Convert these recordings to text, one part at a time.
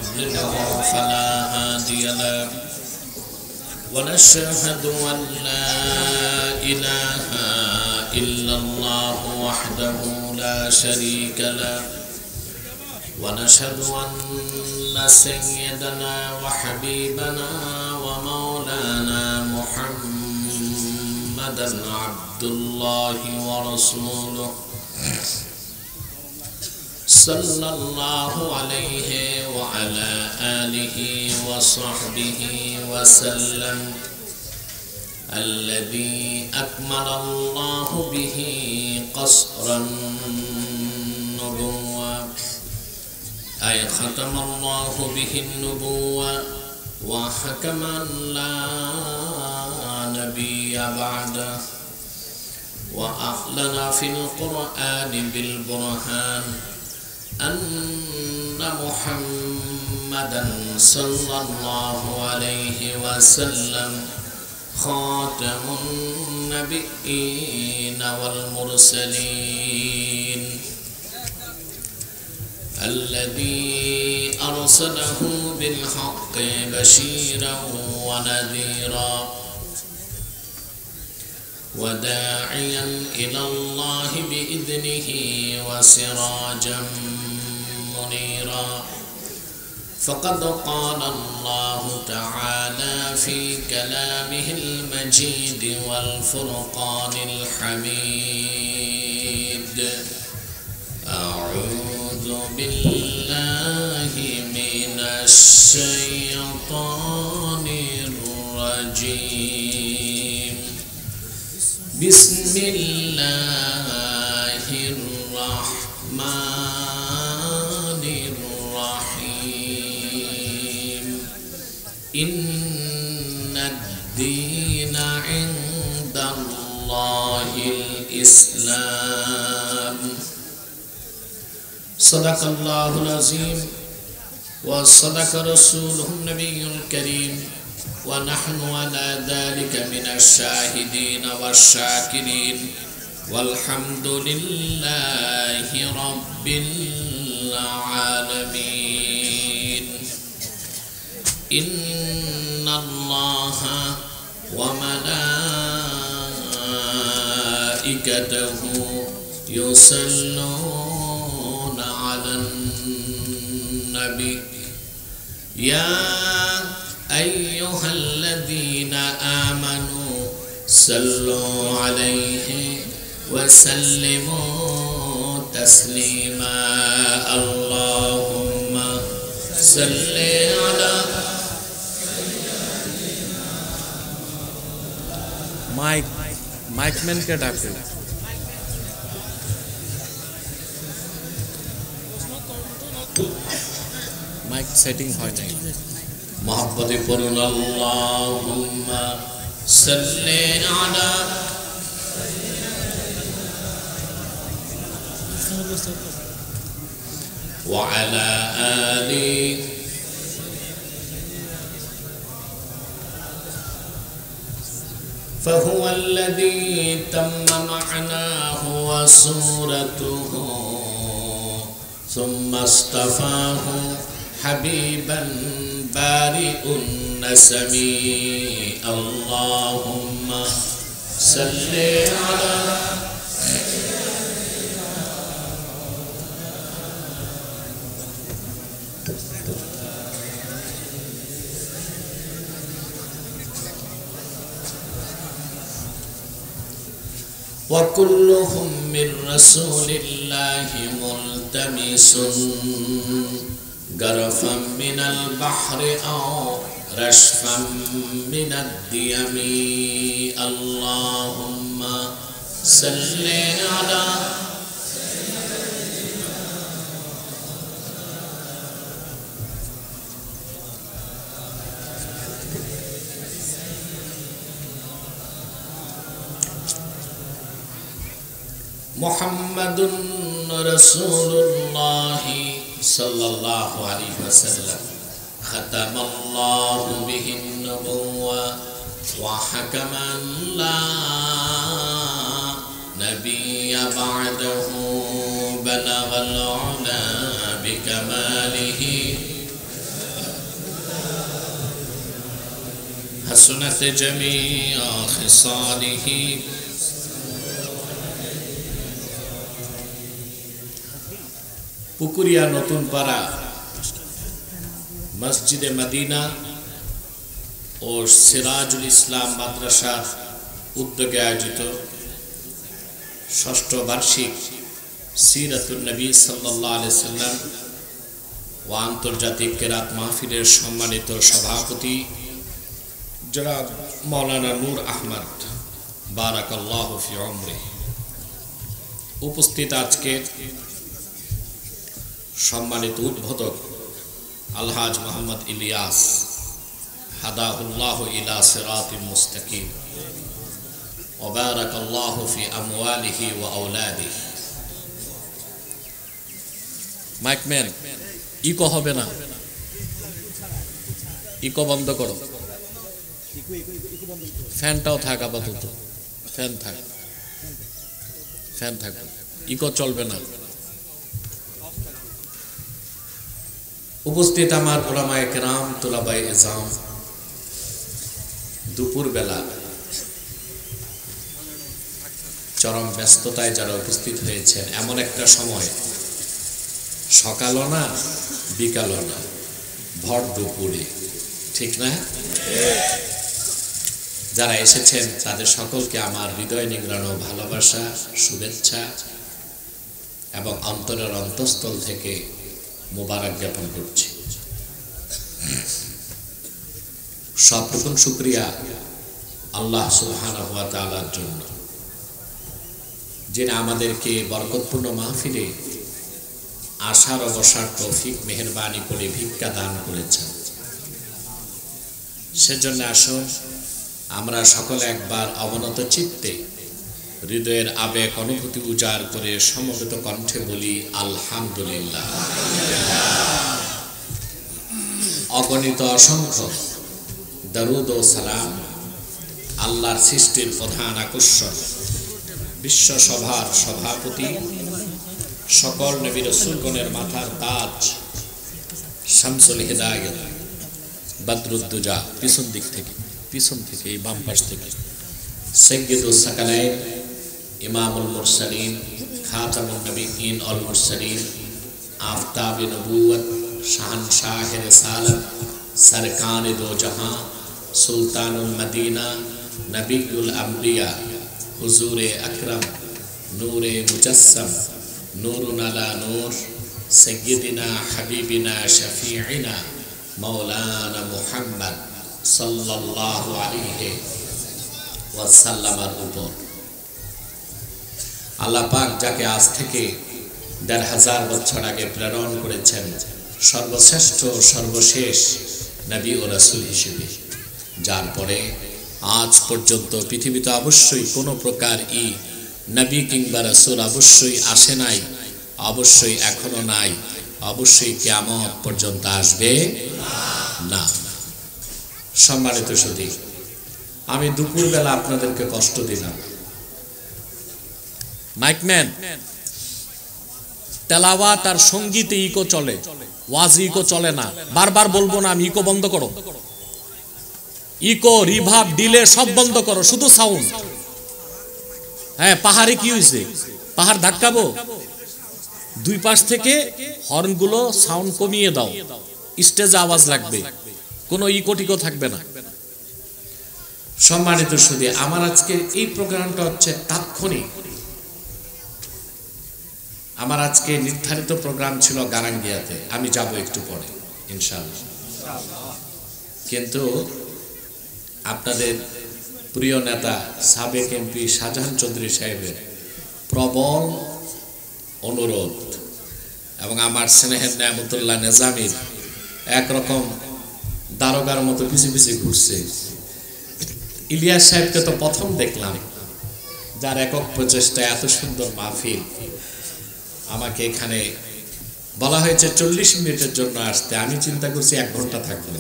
يضلله فلا هادي له ونشهد أن لا إله إلا الله وحده لا شريك له ونشهد أن سيدنا وحبيبنا ومولانا محمدا عبد الله ورسوله صلى الله عليه وعلى آله وصحبه وسلم الذي أكمل الله به قصر النبوة أي ختم الله به النبوة وحكم لا نبي بعده وأعلن في القرآن بالبرهان أن محمدا صلى الله عليه وسلم خاتم النبيين والمرسلين الذي أرسله بالحق بشيرا ونذيرا وداعيا إلى الله بإذنه وسراجا منيرا فقد قال الله تعالى في كلامه المجيد والفرقان الحميد أعوذ بالله من الشيطان الرجيم بسم الله الرحمن الرحيم إن الدين عند الله الإسلام صدق الله العظيم وصدق رسوله النبي الكريم ونحن على ذلك من الشاهدين والشاكرين والحمد لله رب العالمين إن الله وملائكته يصلون على النبي يا أيها الذين آمنوا صلوا عليه وسلموا تسليما اللهم صل على mic man के डाके mic setting হয় নাই محبت پرن اللهم صل على وعلى آله فهو الذي تم معناه وصورته ثم اصطفاه حبيبا بارئ النسم اللهم صل على وكلهم من رسول الله ملتمس غرفا من البحر أو رشفا من الديم اللهم صل على محمد رسول الله صلى الله عليه وسلم ختم الله به النبوة وحكم لا نبي بعده بلغ العلا بكماله حسنت جميع خصاله পুকুরিয়া নতুন পাড়া মসজিদে মদিনা ও সিরাজুল ইসলাম মাদ্রাসার উদ্যোগে আয়োজিত ষষ্ঠ বার্ষিক সিরাতুন নবী সাল্লাল্লাহু আলাইহি সাল্লাম ও আন্তর্জাতিক কেরাত মাহফিলের সম্মানিত সভাপতি জনাব মাওলানা নূর আহমদ বারাকাল্লাহু ফি উমরিহি, উপস্থিত আজকে সম্মানিত উদ্বোধক আলহাজ মোহাম্মদ ইলিয়াস হাদাহুল্লাহু ইলা সিরাতিল মুস্তাকিম ওয়া বারাকাল্লাহু ফি আমওয়ালিহি ওয়া আওলাদিহি। মাইকম্যান, ইকো হবে না, ইকো বন্ধ করো, ফ্যানটাও থাক, আপাতত ফ্যান থাক, ফ্যান থাকবে, ইকো চলবে না। উপস্থিত আমার উলামায়ে কেরাম, তুলাবায়ে ইজাম, দুপুরবেলা চরম ব্যস্ততায় যারা উপস্থিত হয়েছেন, এমন একটা সময়, সকালও না বিকালও না, ভর দুপুরে, ঠিক না? যারা এসেছেন তাদের সকলকে আমার হৃদয় নিংড়ানো ভালোবাসা, শুভেচ্ছা এবং অন্তরের অন্তঃস্থল থেকে মোবারক জ্ঞাপন করছি। সবটুকুন শুকরিয়া আল্লাহ সুবহানাহু ওয়া তাআলার জন্য, যিনি আমাদেরকে বরকতপূর্ণ মাহফিলে আসার ও বসার তৌফিক মেহেরবানি করে ভিক্ষা দান করেছেন। সেজন্য আসুন আমরা সকলে একবার অবনত চিত্তে হৃদয়ের আবেগ অনুভূতি উজাড় করে সমবেত কণ্ঠে বলি আলহামদুলিল্লাহ। অগণিত অসংখ্য দরুদ ও সালাম আল্লাহর সৃষ্টির প্রধান আকর্ষণ, বিশ্ব সভার সভাপতি, সকল নবী রাসূলগণের মাথার তাজ, শামসুল হিদায়াত বদরুদ্দুজা, পিছন দিক থেকে, পিছন থেকে, এই বাম পাশ থেকে, সাইয়্যিদুস সাকালাইন, ইমামুল মুরসালিন, খাতামুন নবিয়্যিন ওয়াল মুরসালিন, আফতাবে নবুওয়াত, শাহনশাহে রিসালাত, সরকারে দো জাহাঁ, সুলতানুল মদিনা, নবিয়ুল আম্বিয়া, হুজুরে আকরাম, নূরে মুজাসসাম, নূরুন আলা নূর, সাইয়্যিদিনা হাবিবিনা শফিঈনা মাওলানা মুহাম্মদ সাল্লাল্লাহু আলাইহি ওয়াসাল্লামের উপর আল্লাহ পাক যাকে আজ থেকে ১৫০০ বছর আগে প্রেরণ করেছেন সর্বশ্রেষ্ঠ সর্বশেষ নবী ও রাসূল হিসেবে, যার পরে আজ পর্যন্ত পৃথিবীতে অবশ্যই কোনো প্রকার নবী কিংবা রাসূল অবশ্যই আসে নাই, অবশ্যই এখনো নাই, অবশ্যই কিয়ামত পর্যন্ত আসবে না। সম্মানিত সুধী, আমি দুপুরবেলা আপনাদেরকে কষ্ট দিলাম। মাইকম্যান, তেলাওয়াত আর সঙ্গীতে ইকো চলে, ওয়াজ ইকো চলে না। বারবার বলবো না আমি, ইকো বন্ধ করো, ইকো, রিভার্ব, ডিলে সব বন্ধ করো, শুধু সাউন্ড। হ্যাঁ, পাহাড়ে কি হয়েছে? পাহাড় ধাক্কাবো? দুই পাশ থেকে হর্নগুলো সাউন্ড কমিয়ে দাও, স্টেজে আওয়াজ লাগবে, কোনো ইকো টিকো থাকবে না। সম্মানিত সুধী, আমার আজকের এই প্রোগ্রামটা হচ্ছে তাৎক্ষণিক। আমার আজকে নির্ধারিত প্রোগ্রাম ছিল গারাঙ্গিয়াতে, আমি যাব একটু পরে ইনশাআল্লাহ, কিন্তু আপনাদের প্রিয় নেতা সাবেক এমপি শাহজাহান চৌধুরী সাহেবের প্রবল অনুরোধ এবং আমার স্নেহের নেয়ামতুল্লাহ নিজামীর একরকম দারোগার মতো পিছু পিছু ঘুরছে। ইলিয়াস সাহেবকে তো প্রথম দেখলাম, যার একক প্রচেষ্টায় এত সুন্দর মাহফিল। আমাকে এখানে বলা হয়েছে 40 মিনিটের জন্য আসতে, আমি চিন্তা করছি 1 ঘন্টা থাকবো।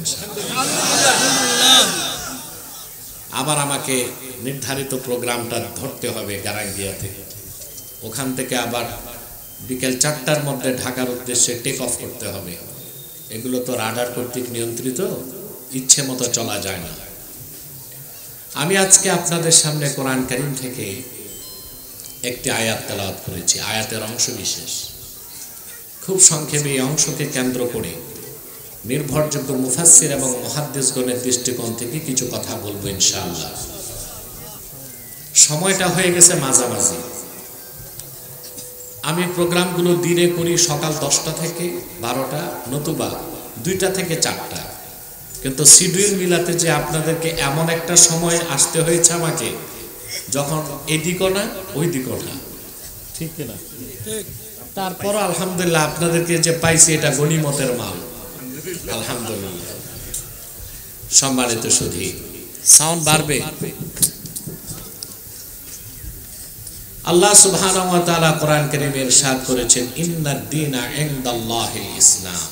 আবার আমাকে নির্ধারিত প্রোগ্রামটা ধরতে হবে গারাঙ্গিয়াতে, ওখান থেকে আবার বিকেল 4টার মধ্যে ঢাকার উদ্দেশ্যে টেক অফ করতে হবে। এগুলো তো রাডার কর্তৃক নিয়ন্ত্রিত, ইচ্ছে মতো চলা যায় না। আমি আজকে আপনাদের সামনে কোরআন কারীম থেকে একটি আয়াত তেলাওয়াত করেছি, আয়াতের অংশ বিশেষ। খুব সংক্ষেপে এই অংশকে কেন্দ্র করে নির্ভরযোগ্য মুফাসসির এবং মুহাদ্দিসগণের দৃষ্টিকোণ থেকে কিছু কথা বলবো ইনশাআল্লাহ। সময়টা হয়ে গেছে মাঝামাঝি। আমি প্রোগ্রামগুলো দিনে করি সকাল 10টা থেকে 12টা, নতুবা 2টা থেকে 4টা, কিন্তু শিডিউল মিলাতে যে আপনাদেরকে এমন একটা সময় আসতে হয়েছে আমাকে, যখন এদিকও না ওইদিকও না, ঠিক কিনা? তারপর আলহামদুলিল্লাহ আপনাদেরকে যে পাইছি এটা গনিমতের মাল, আলহামদুলিল্লাহ। সম্মানিত সুধী, সাউন্ড বাড়বে। আল্লাহ সুবহানাহু ওয়া তাআলা কোরআন কারীমে ইরশাদ করেছেন, ইন্নাদ দীনা ইনদাল্লাহিল ইসলাম।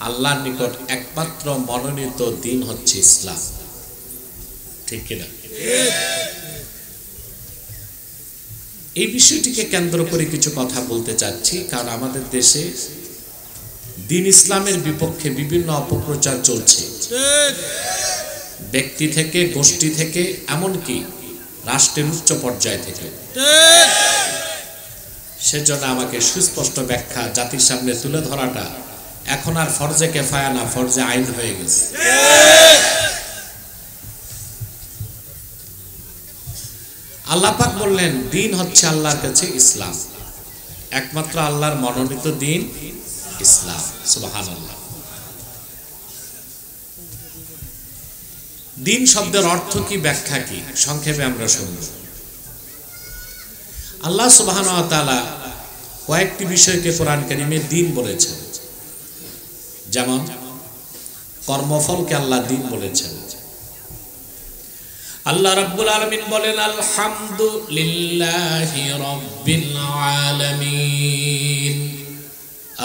আল্লাহর নিকট একমাত্র মনোনীত দিন হচ্ছে ইসলাম, ঠিক কিনা? এই বিষয়টিকে কেন্দ্র করে কিছু কথা বলতে চাচ্ছি, কারণ আমাদের দেশে দিন ইসলামের বিপক্ষে বিভিন্ন অপপ্রচার চলছে, ব্যক্তি থেকে, গোষ্ঠী থেকে, এমনকি রাষ্ট্রের উচ্চ পর্যায় থেকে। সেজন্য আমাকে সুস্পষ্ট ব্যাখ্যা জাতির সামনে তুলে ধরাটা এখন আর ফরজে কিফায়া না, ফরজে আইন হয়ে গেছে। আল্লাহ পাক বললেন দিন হচ্ছে আল্লাহর কাছে ইসলাম, একমাত্র আল্লাহর মনোনীত দিন ইসলাম। সুবহানাল্লাহ। দিন শব্দের অর্থ কি, ব্যাখ্যা কি, সংক্ষেপে আমরা শুনব। আল্লাহ সুবহানাহু ওয়া তাআলা কয়েকটি বিষয়কে কোরআন কারীমে দিন বলেছেন। যেমন কর্মফলকে আল্লাহ দিন বলেছেন। আল্লাহ রাব্বুল আলামিন বলেন, আলহামদুলিল্লাহি রাব্বিল আলামিন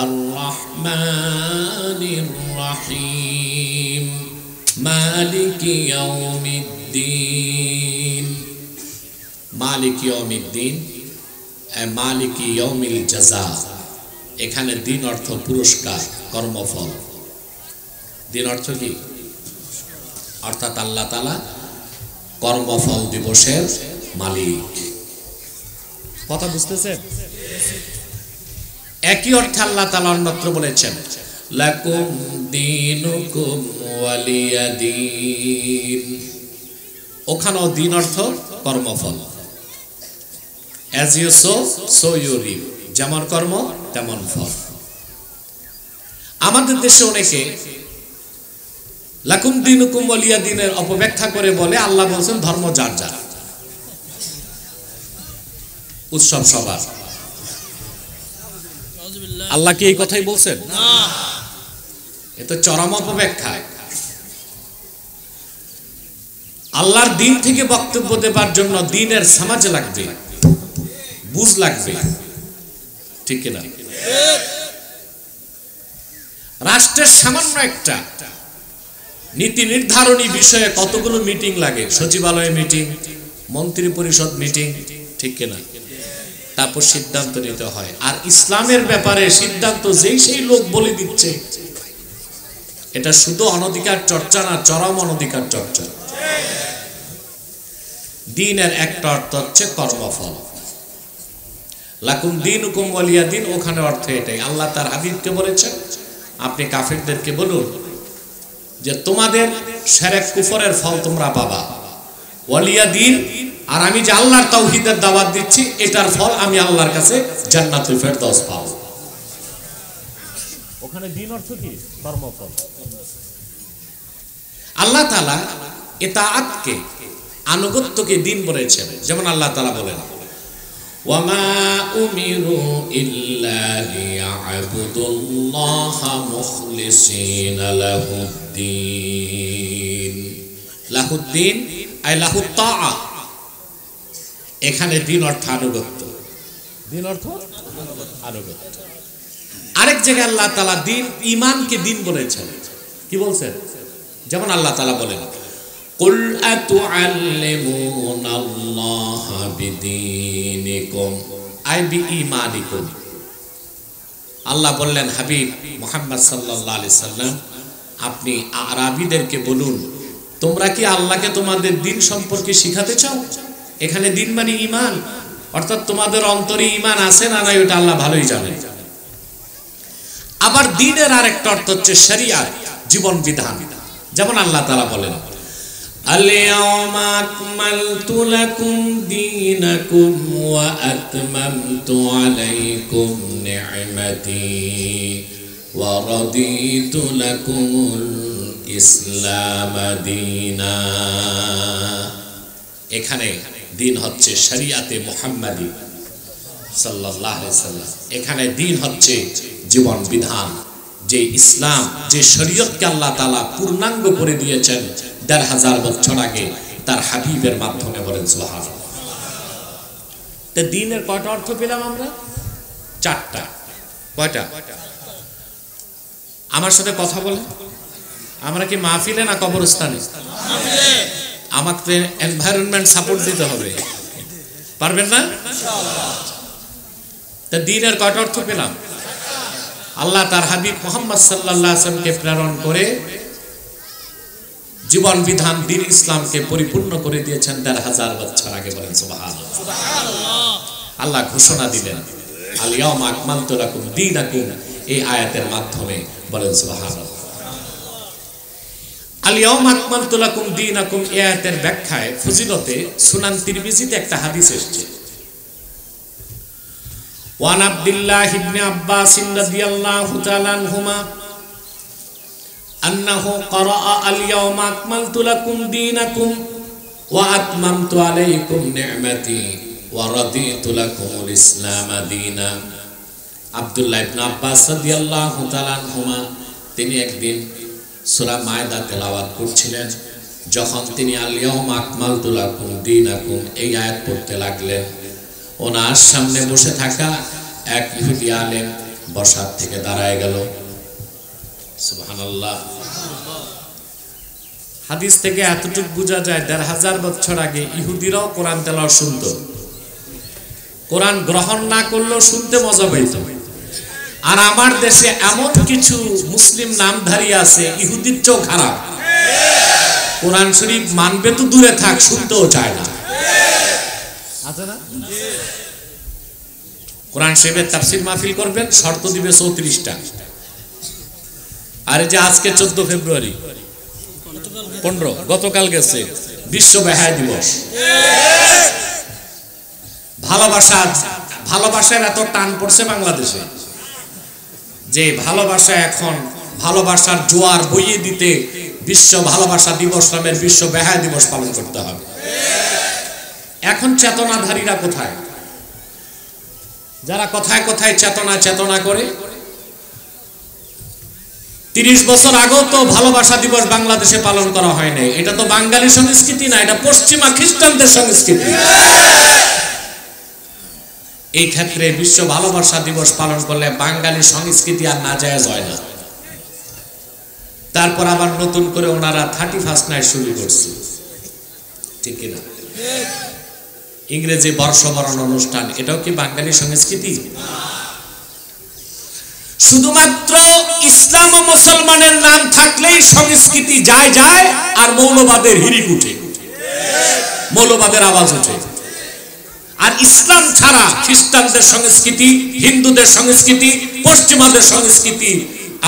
আর রহমানির রহিম মালিকি ইয়াউমিদ্দিন। মালিকি ইয়াউমিদ্দিন, মালিকি ইয়াউমিল জাযা। এখানে দিন অর্থ পুরস্কার, কর্মফল। দিন অর্থ কি? অর্থাৎ আল্লাহ তাআলা কর্মফল দিবসের মালিক। কথা বুঝতেছেন? একই অর্থে আল্লাহ তাআলা অন্যত্র বলেছেন, লাকুম দীনুকুম ওয়ালিয়া দীন। ওখানেও দিন অর্থ কর্মফল। As you sow so you reap, যেমন কর্ম তেমন ফল। আমাদের দেশে অনেকে লাকুম দীনুকুম ওয়ালিয়া দীনের অপব্যাখ্যা করে বলে আল্লাহ বলছেন ধর্ম যার যার, উৎসব সবার। আল্লাহ কি এই কথাই বলছেন? না, এটা চরম অপব্যাখ্যা। আল্লাহর দিন থেকে বক্তব্য দেবার জন্য দিনের সমাজ লাগবে, বুঝ লাগবে, ঠিক কিনা? রাষ্ট্রের সামান্য একটা নীতি নির্ধারণী বিষয়ে কতগুলো মিটিং লাগে, সচিবালয়ে মিটিং, মন্ত্রী পরিষদ মিটিং, ঠিক কিনা? তারপর সিদ্ধান্ত নিতে হয়। আর ইসলামের ব্যাপারে সিদ্ধান্ত যেই সেই লোক বলে দিচ্ছে, এটা শুধু অনধিকার চর্চা না, চরম অনধিকার চর্চা। দিনের একটা অর্থ হচ্ছে কর্মফল। লাকুম দীনুকুম ওয়ালিয়া দীন, ওখানে অর্থ এটাই। আল্লাহ তার হাবিবকে বলেছেন, আপনি কাফিরদেরকে বলুন যে তোমাদের শিরক কুফরের ফল তোমরা পাবা, ওয়ালিয়া দীন, আর আমি যে আল্লাহর তাওহীদের দাওয়াত দিচ্ছি এটার ফল আমি আল্লাহর কাছে জান্নাতুল ফেরদাউস পাবো। ওখানে দিন অর্থ কি? কর্মফল। আল্লাহ তাআলা ইতাআতকে, আনুগত্যকে দিন বলেছেন। যেমন আল্লাহ তাআলা বলেন, ওয়ামা উমিরু ইল্লা লিয়া'বুদুল্লাহা মুখলিসিনা লাহুদ্দিন। লাহুদ্দিন আই লাহুত তাআ। এখানে দিন অর্থ আনুগত্য। দিন অর্থ আনুগত্য। আরেক জায়গায় আল্লাহ তাআলা দিন, ঈমানকে দিন বলেছেন। কি বলছেন? যেমন আল্লাহ তাআলা বলেন, কুল আতুআল্লিমুনাল্লাহা বিদীনিকুম আই বিঈমানিকুম। আল্লাহ বললেন, হাবিব মুহাম্মদ সাল্লাল্লাহু আলাইহি সাল্লাম, আপনি আরাবীদেরকে বলুন তোমরা কি আল্লাহকে তোমাদের দিন সম্পর্কে শিখাতে চাও? এখানে দিন মানে ঈমান, অর্থাৎ তোমাদের অন্তরে ঈমান আছে না নাই ওটা আল্লাহ ভালোই জানেন। আবার দ্বীনের আরেকটা অর্থ হচ্ছে শরিয়াত, জীবন বিধান। যেমন আল্লাহ তাআলা বলেন, আল-ইয়াওমা আকমালতু লাকুম দীনাকুম ওয়া আতমামতু আলাইকুম নি'মাতি ওয়া রাদিতু লাকুমুল ইসলাম দীনা। এখানে দিন হচ্ছে শরিয়াতে মুহাম্মাদি সাল্লাল্লাহু আলাইহি সাল্লাম। এখানে দিন হচ্ছে জীবন বিধান, যে ইসলাম, যে শরীয়তকে আল্লাহ তাআলা পূর্ণাঙ্গ করে দিয়েছেন ১৫০০ বছর আগে তার হাবিবের মাধ্যমে। বলেন সুবহানাল্লাহ। তে দ্বীনের কয়টা অর্থ পেলাম আমরা? 4টা। কয়টা? আমার সাথে কথা বলে। আমরা কি মাহফিলে না কবরস্থানে? মাহফিলে। আমাকে এনভায়রনমেন্ট সাপোর্ট দিতে হবে, পারবেন না? ইনশাআল্লাহ। তে দ্বীনের কয়টা অর্থ পেলাম? আল্লাহ তার হাবিব মুহাম্মদ সাল্লাল্লাহু আলাইহি ওয়াসাল্লামকে প্রেরণ করে জীবন বিধান দ্বীন ইসলামকে পরিপূর্ণ করে দিয়েছেন ১৫০০ বছর আগে। বলেন সুবহানাল্লাহ। আল্লাহ ঘোষণা দিলেন আল-ইয়াওমা আকমালতু লাকুম দীনাকুম, এই আয়াতের মাধ্যমে। বলেন সুবহানাল্লাহ। আল-ইয়াওমা আকমালতু লাকুম দীনাকুম, এই আয়াতের ব্যাখ্যায় ফজিলতে সুনান তিরমিজিতে একটা হাদিস এসেছে। ওয়ান আব্দুল্লাহ ইবনে আব্বাস রাদিয়াল্লাহু তাআলা আনহুমা আন্নাহু ক্বারাআ আল-ইয়াওমা আকমালতু লাকুম দীনাকুম ওয়া আতমামতু আলাইকুম নি'মাতি ওয়া রাদিতু লাকুমুল ইসলাম দীনা। আব্দুল্লাহ ইবনে আব্বাস রাদিয়াল্লাহু তাআলা আনহুমা তিনি একদিন সূরা মায়দা তেলাওয়াত করছিলেন। যখন তিনি আল-ইয়াওমা আকমালতু লাকুম দীনাকুম এই আয়াত পড়তে লাগলেন, ওনার সামনে বসে থাকা এক ইহুদি আলেম বসার থেকে দাঁড়ায় গেল। সুবহানাল্লাহ। হাদিস থেকে এতটুকু বোঝা যায় ১৫০০ বছর আগে ইহুদিরাও কোরআন তেলাওয়াত শুনত। কোরআন গ্রহণ না করলেও শুনতে মজা পাইত। আর আমার দেশে এমন কিছু মুসলিম নামধারী আছে ইহুদির চেয়েও খারাপ, কোরআন শরীফ মানবে তো দূরে থাক, শুনতেও চায় না। আছে না? কোরআন শরীফের তাফসীর মাহফিল করবেন, শর্ত দিবে ৩৪টা। আর এই যে আজকে ১৪ ফেব্রুয়ারি 15 গতকাল গেছে বিশ্ব বেহায়া দিবস। ভালোবাসার এত টান পড়ছে বাংলাদেশে যে ভালোবাসা এখন ভালোবাসার জোয়ার বইয়ে দিতে বিশ্ব ভালোবাসা দিবস নামের বিশ্ব বেহায়া দিবস পালন করতে হবে। এখন চেতনাধারীরা কোথায়? যারা কোথায় কোথায় চেতনা করে। ৩০ বছর আগেও তো ভালোবাসা দিবস বাংলাদেশে পালন করা হয় নাই। এটা তো বাঙালি সংস্কৃতি না, এটা পশ্চিমা খ্রিস্টানদের সংস্কৃতি। এই ক্ষেত্রে বিশ্ব ভালোবাসা দিবস পালন করলে বাঙালি সংস্কৃতি আর নাজায়েজ হয় না। তারপর আবার নতুন করে ওনারা 31st নাইট শুরু করছে, ঠিক কিনা? ইংরেজি বর্ষবরণ অনুষ্ঠান, এটাও কি বাঙালি সংস্কৃতি? শুধুমাত্র ইসলাম ও মুসলমানের নাম থাকলেই সংস্কৃতি যায় আর মৌলবাদের হিড়িক উঠে, মৌলবাদের আওয়াজ ওঠে। আর ইসলাম ছাড়া খ্রিস্টানদের সংস্কৃতি, হিন্দুদের সংস্কৃতি, পশ্চিমাদের সংস্কৃতি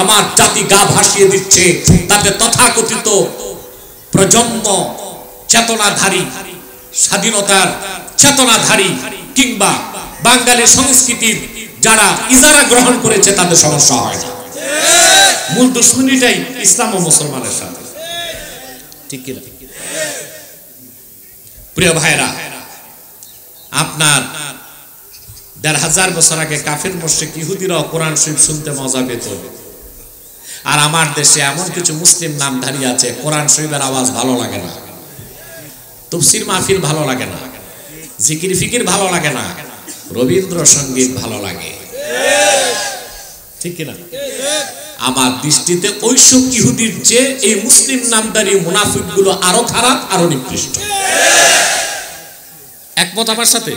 আমার জাতি গা ভাসিয়ে দিচ্ছে। তাতে তথাকথিত প্রজন্ম চেতনাধারী, স্বাধীনতার চেতনাধারী কিংবা বাঙালি সংস্কৃতির যারা ইজারা গ্রহণ করেছে তাদের সমস্যা হয় না। মূল দুশ্মনীটাই ইসলাম ও মুসলমানের সাথে, ঠিক কিনা? প্রিয় ভাইরা, আপনার ১৫০০ বছর আগে কাফির মুশরিক ইহুদিরাও কোরআন শরীফ শুনতে মজা পেত। আর আমার দেশে এমন কিছু মুসলিম নামধারী আছে কোরআন শরীফের আওয়াজ ভালো লাগে না, তাফসীর মাহফিল ভালো লাগে না, জিকির ফিকির ভালো লাগে না, রবীন্দ্রসঙ্গীত ভালো লাগে, ঠিক কিনা? আমার দৃষ্টিতে ওইসব ইহুদির চেয়ে এই মুসলিম নামধারী মুনাফিকগুলো আরো খারাপ, আরো নিকৃষ্ট। একমত আমার সাথে?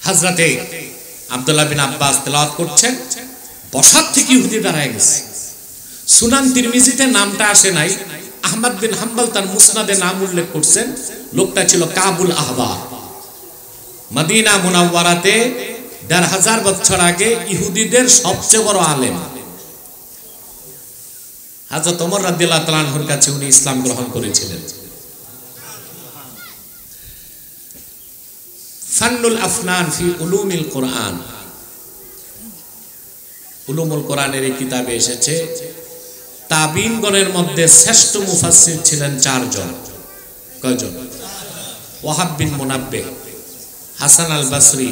হযরতে আব্দুল্লাহ বিন আব্বাস তেলাওয়াত করছেন, বসার থেকে ইহুদি দাঁড়ায় গেছে। সুনান তিরমিজিতে নামটা আসে নাই, আহমদ বিন হাম্বল তার মুসনাদে নাম উল্লেখ করছেন। লোকটা ছিল কাবুল আহবার। মদিনা মুনাওয়ারাতে ১৫০০ বছর আগে ইহুদিদের সবচেয়ে বড় আলেম হযরত ওমর রাদিয়াল্লাহু তাআলা আনহুর কাছে উনি ইসলাম গ্রহণ করেছিলেন। ফান্নুল আফনান ফি উলুমিল কোরআন, উলুমুল কোরআনের এই কিতাবে এসেছে তাবিনগণের মধ্যে শ্রেষ্ঠ মুফাসসির ছিলেন ৪ জন। কয়জন? ওয়াহাব বিন মুনাব্বিহ, হাসান আল বসরি,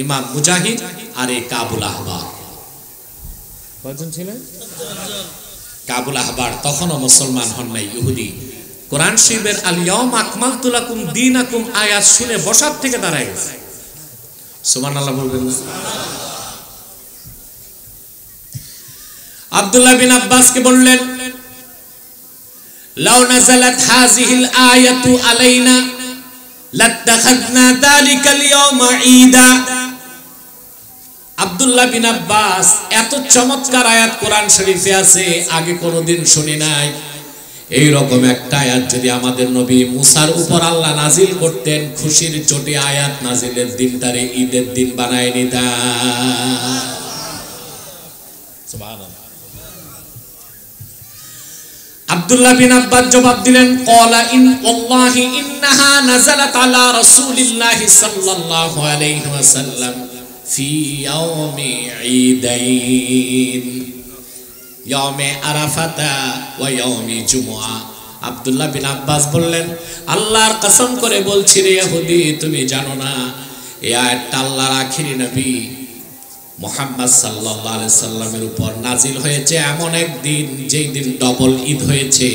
ইমাম মুজাহিদ আর এই কাবুল আহবার। কয়জন ছিলেন? কাবুল আহবার তখনও মুসলমান হন নাই, ইহুদি। কোরআন শরীফের আল ইয়াউমা আকমালতু লাকুম দীনাকুম আয়াত শুনে বসার থেকে দাঁড়ায় গেছে। সুবহানাল্লাহ বলবেন না? আব্দুল্লাহ বিন আব্বাসকে বললেন, লাউ নাযালাত হাযিহিল আয়াতু আলাইনা লাত্তাখাযনা যালিকাল ইয়াউমা ঈদা। আব্দুল্লাহ বিন আব্বাস, এত চমৎকার আয়াত কোরআন শরীফে আছে, আগে কোনোদিন শুনি নাই। এই রকম একটা আয়াত যদি আমাদের নবী মুসার উপর আল্লাহ নাজিল করতেন, খুশির চোটে আয়াত নাজিলের দিনটারে ঈদের দিন বানায় নিতাম। সুবহানাল্লাহ। আব্দুল্লাহ বিন আব্বাস জবাব দিলেন, ক্বালা ইন ওয়াল্লাহি ইন্নাহা নাযালাত আলা রাসূলিল্লাহি সাল্লাল্লাহু আলাইহি ওয়াসাল্লাম ফি ইয়াউমি ঈদাইন, ইয়াউমে আরাফাতা ওয়া ইয়াউমি জুমআ। আব্দুল্লাহ বিন আব্বাস বললেন, আল্লাহর কসম করে বলছি রে ইহুদি, তুমি জানো না এই আয়াতটা আল্লাহর আখিরি নবী মুহাম্মদ সাল্লাল্লাহু আলাইহি সাল্লামের উপর নাজিল হয়েছে এমন এক দিন, যেই দিন ডবল ঈদ হয়েছে।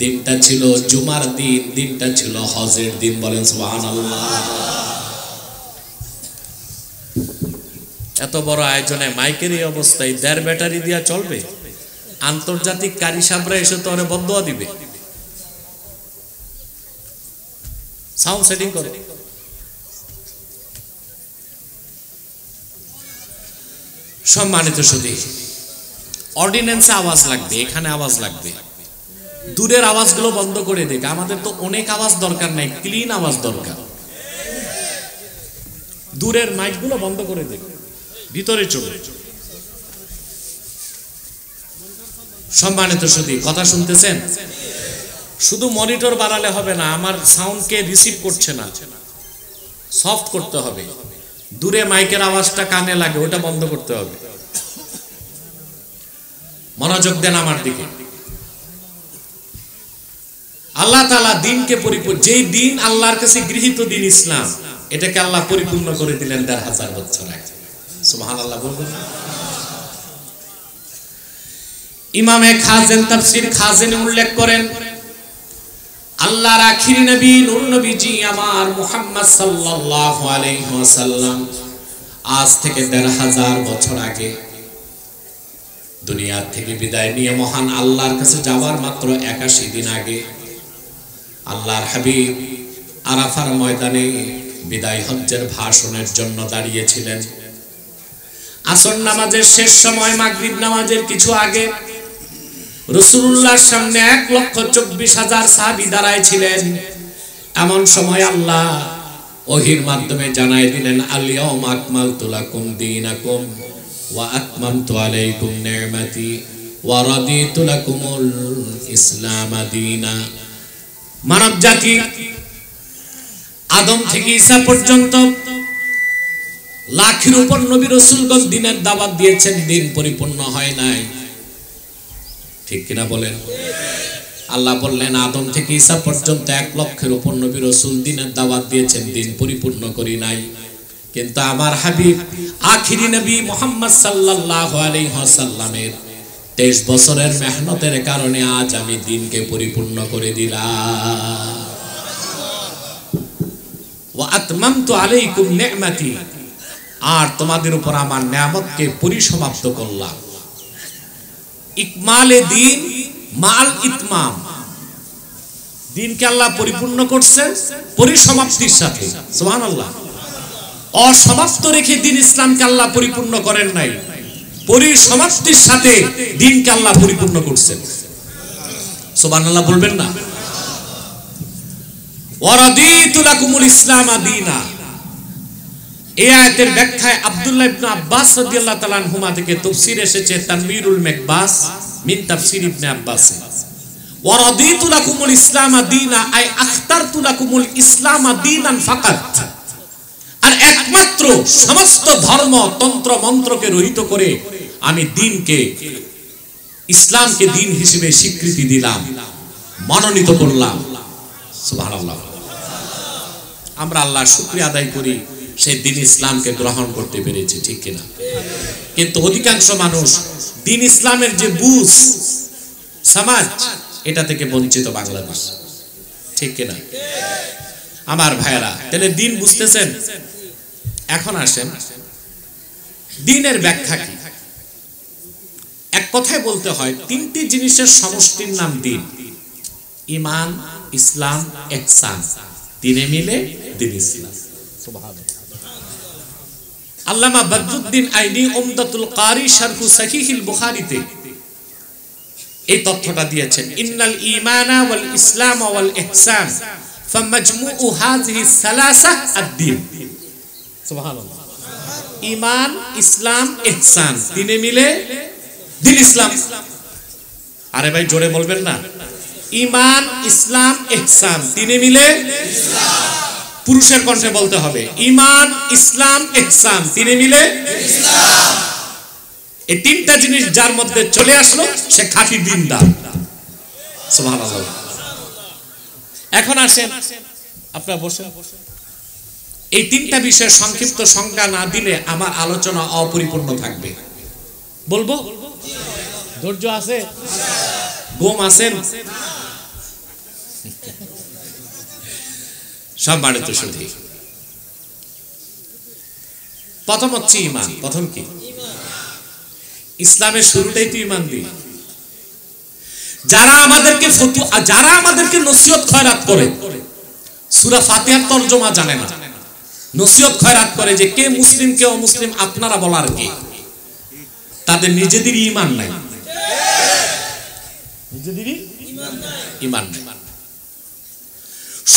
দিনটা ছিল জুমার দিন, দিনটা ছিল হজের দিন। বলেন সুবহানাল্লাহ। এত বড় আয়োজনে মাইকের এই অবস্থায় ১.৫ ব্যাটারি দিয়া চলবে? আন্তর্জাতিক কারি সাবরা এসে তো ওরে বদদোয়া দিবে। সাউন্ড সেটিং করো। সম্মানিত সুধী, অর্ডিন্যান্সে আওয়াজ লাগবে, এখানে আওয়াজ লাগবে, দূরের আওয়াজগুলো বন্ধ করে দেখ। আমাদের তো অনেক আওয়াজ দরকার নাই, ক্লিন আওয়াজ দরকার। দূরের মাইকগুলো বন্ধ করে দেখ, ভিতরে চলে। সম্মানিত সুধী, কথা শুনতেছেন? শুধু মনিটর বাড়ালে হবে না, আমার সাউন্ডকে রিসিভ করছে না, সফট করতে হবে। দূরে মাইকের আওয়াজটা কানে লাগে, ওটা বন্ধ করতে হবে। মনোযোগ দেন আমার দিকে। আল্লাহ তাআলা দিনকে পরিপূর্ণ, যেই দিন আল্লাহর কাছে গৃহীত দিন ইসলাম, এটাকে আল্লাহ পরিপূর্ণ করে দিলেন ১৫০০ বছর আগে। সুবহানাল্লাহ বলবেন। ইমামে খাজেন তাফসীর খাজেনে উল্লেখ করেন, আল্লাহর আখিরি নবী নূর নবীজি আমার মুহাম্মদ সাল্লাল্লাহু আলাইহি ওয়াসাল্লাম আজ থেকে ১৫০০ বছর আগে দুনিয়া থেকে বিদায় নিয়ে মহান আল্লাহর কাছে যাওয়ার মাত্র ৮১ দিন আগে আল্লাহর হাবিব আরাফার ময়দানে বিদায় হজ্জের ভাষণের জন্য দাঁড়িয়েছিলেন। আসর নামাজের শেষ সময়, মাগরিব নামাজের কিছু আগে রাসূলুল্লাহর সামনে ১,২৪,০০০ সাহাবী দাঁড়ায় ছিলেন। এমন সময় আল্লাহ ওহীর মাধ্যমে জানাই দিলেন, আল ইয়াউমা আকমালতু লাকুম দীনাকুম ওয়া আতমামতু আলাইকুম নি'মাতি ওয়া রাদিতু লাকুমুল ইসলাম দীনা। মানব জাতি আদম থেকে ঈসা পর্যন্ত লাখের উপর নবী রাসূলগণ দিনের দাওয়াত দিয়েছেন, দিন পরিপূর্ণ হয় নাই। ঠিক কিনা বলেন? আল্লাহ বললেন, আদম থেকে ঈসা পর্যন্ত ১,০০,০০০ উপর নবী রাসূল দিনের দাওয়াত দিয়েছেন, দিন পরিপূর্ণ করি নাই। কিন্তু আমার হাবিব আখিরি নবী মুহাম্মদ সাল্লাল্লাহু আলাইহি ওয়াসাল্লামের ২৩ বছরের মেহনতের কারণে আজ আমি দিনকে পরিপূর্ণ করে দিলাম। ওয়া আতমামতু আলাইকুম নি'মাতি, আর তোমাদের উপর আমার নিয়ামতকে পরিসমাপ্ত করলাম। ইকমালে দিন মাল ইতমাম, দিনকে আল্লাহ পরিপূর্ণ করছেন পরিসমাপ্তির সাথে। সুবহানাল্লাহ। অসমাপ্ত রেখে দিন ইসলামকে আল্লাহ পরিপূর্ণ করেন নাই। পরিসমাপ্তির সাথে দ্বীনকে আল্লাহ পরিপূর্ণ করছেন। সুবহানাল্লাহ বলবেন না? ওয়ারাদিতু লাকুমুল ইসলাম দীনা। এই আয়াতের ব্যাখ্যায় আব্দুল্লাহ ইবনে আব্বাস রাদিয়াল্লাহু তাআলা আনহুমা থেকে তাফসীর এসেছে তানবীরুল মাকবাস মিন তাফসীর ইবনে আব্বাস। ওয়ারাদিতু লাকুমুল ইসলাম দীনা আই আখতারতু লাকুমুল ইসলাম দীনান ফাকাত। আর একমাত্র সমস্ত ধর্ম তন্ত্র মন্ত্রকে রহিত করে আমি দ্বীনকে, ইসলামকে দ্বীন হিসেবে স্বীকৃতি দিলাম, মনোনীত করলাম। সুবহানাল্লাহ। আমরা আল্লাহর শুকরিয়া আদায় করি সেই দ্বীন ইসলামকে গ্রহণ করতে পেরেছি, ঠিক কিনা? কিন্তু অধিকাংশ মানুষ দ্বীন ইসলামের যে বুঝ সমাজ, এটা থেকে বঞ্চিত বাংলাদেশ, ঠিক কিনা? আমার ভাইরা, তাহলে দ্বীন বুঝতেছেন? এখন আসেন দ্বীনের ব্যাখ্যা কি। এক কথায় বলতে হয় তিনটি জিনিসের সমষ্টির নাম দ্বীন। ঈমান, ইসলাম, ইহসান, তিনে মিলে দ্বীন ইসলাম। সুবহানাল্লাহ। আল্লামা বদরুদ্দিন আইনি উমদাতুল কারি শারহ সহিহুল বুখারীতে এই তথ্যটা দিয়েছেন, ইন্নাল ঈমানা ওয়াল ইসলাম ওয়াল ইহসান ফামাজমুউ হাযিহি সালাসা আদ-দ্বীন। সুবহানাল্লাহ। ঈমান, ইসলাম, ইহসান, তিনে মিলে দ্বীন ইসলাম। আরে ভাই জোরে বলবেন না? ঈমান, ইসলাম, ইহসান, তিনে মিলে ইসলাম। পুরুষের কণ্ঠে বলতে হবে, ঈমান, ইসলাম, ইহসান, তিনে মিলে ইসলাম। এই তিনটা জিনিস যার মধ্যে চলে আসলো সে খাঁটি দ্বীনদার। সুবহানাল্লাহ। এখন আসেন, আপনারা বসেন। এই তিনটা বিষয়ের সংক্ষিপ্ত সংজ্ঞা না দিলে আমার আলোচনা অপরিপূর্ণ থাকবে। বলবো? ধৈর্য আছে? ঘুম আছেন? সম্মানিত সুধী, প্রথম হচ্ছে ঈমান। প্রথম কি? ইসলামের শুরুটাই তো ঈমান দিয়ে। যারা আমাদেরকে নসিহত খয়রাত করে, সূরা ফাতিহার তরজমা জানে না, নসিহত খয়রাত করে যে কে মুসলিম কে অমুসলিম আপনারা বলার কি, তাদের নিজেদেরই ঈমান নাই। নিজেদেরই ঈমান নাই।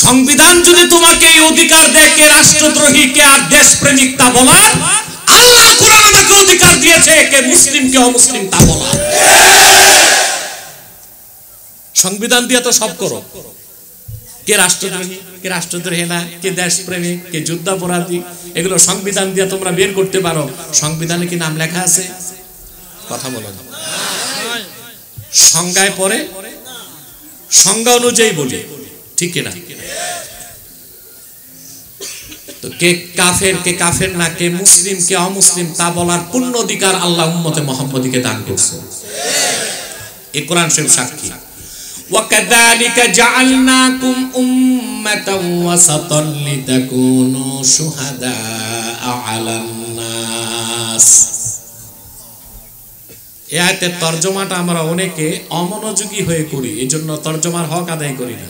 সংবিধান যদি তোমাকে এই অধিকার দেয় কে রাষ্ট্রদ্রোহী কে আর দেশপ্রেমিক তা বলার, আল্লাহ কোরআন আমাকে অধিকার দিয়েছে কে মুসলিম কে অমুসলিম তা বলার। সংবিধান দিয়ে তো সব করো, কে রাষ্ট্রদ্রোহী কে রাষ্ট্রদ্রোহী না, কে দেশপ্রেমিক কে যুদ্ধাপরাধী, এগুলো সংবিধান দিয়ে তোমরা বের করতে পারো। সংবিধানে কি নাম লেখা আছে? কথা বলো না। সংজ্ঞায় পড়ে, সংজ্ঞা অনুযায়ী বলি, ঠিক কিনা? তো কে কাফের কে কাফের না, কে মুসলিম কে অমুসলিম তা বলার পূর্ণ অধিকার আল্লাহ উম্মতে মুহাম্মদীকে দান করছে। এই কোরআন শরীফ সাক্ষী। وَكَذَلِكَ جَعَلْنَاكُمْ أُمَّةً وَسَطًا لِتَكُونُوا شُهَدَاءَ عَلَى النَّاسِ। এই আয়াতের তরজমাটা আমরা অনেকে অমনোযোগী হয়ে করি, এজন্য তরজমার হক আদায় করি না।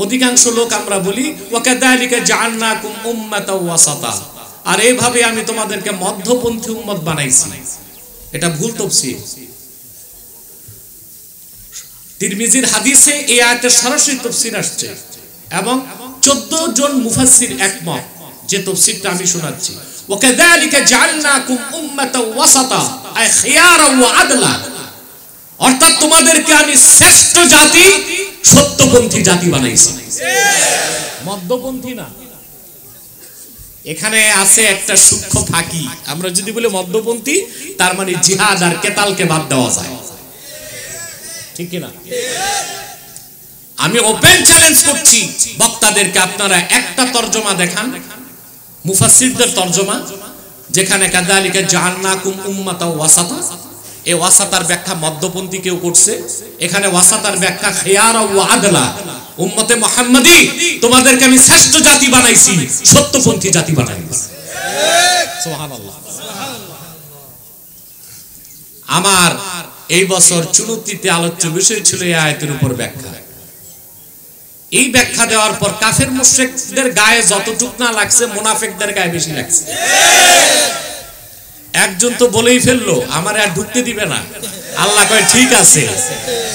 অধিকাংশ লোক আমরা বলি ওয়াকাযালিকা জাআলনাকুম উম্মাতাও ওয়াসাতা, আর এইভাবে আমি তোমাদেরকে মধ্যপন্থী উম্মত বানাইছি। এটা ভুল তাফসীর। তিরমিজির হাদিসে এই আয়াতের সরাসরি তাফসীর আসছে এবং 14 জন মুফাসসির একমত যে তাফসীরটা আমি শোনাচ্ছি। ওয়াকাযালিকা জাআলনাকুম উম্মাতাও ওয়াসাতা আই খিয়ারা ওয়া আদলা, অর্থাৎ তোমাদেরকে আমি শ্রেষ্ঠ জাতি, সত্যপন্থী জাতি বানাইছি, মধ্যপন্থী না। এখানে আছে একটা সূক্ষ্ম ফাঁকি। আমরা যদি বলি মধ্যপন্থী, তার মানে জিহাদ আর কেতালকে বাদ দেওয়া যায়, ঠিক কিনা? আমি ওপেন চ্যালেঞ্জ করছি বক্তাদেরকে, আপনারা একটা তরজমা দেখান মুফাসসিরদের তরজমা যেখানে কাযালিকা জাআলনাকুম উম্মাতাও ওয়াসাতা, এই ওয়াসাতার ব্যাখ্যা মধ্যপন্থী কেউ করছে, এখানে ওয়াসাতার ব্যাখ্যা খিয়ারা ওয়া আদলা, উম্মতে মুহাম্মাদী তোমাদেরকে আমি শ্রেষ্ঠ জাতি বানাইছি, সত্যপন্থী জাতি বানাইছি। সুবহানাল্লাহ। আমার এই বছর চুনুতিতে আলোচ্য বিষয় ছিল এই আয়াতের উপর ব্যাখ্যা। এই ব্যাখ্যা দেওয়ার পর কাফের মুশরিকদের গায়ে যতটুক না লাগছে মুনাফিকদের গায়ে বেশি লাগছে। একজন তো বলেই ফেললো আমার আর ঢুকতে দিবে না। আল্লাহ কয় ঠিক আছে,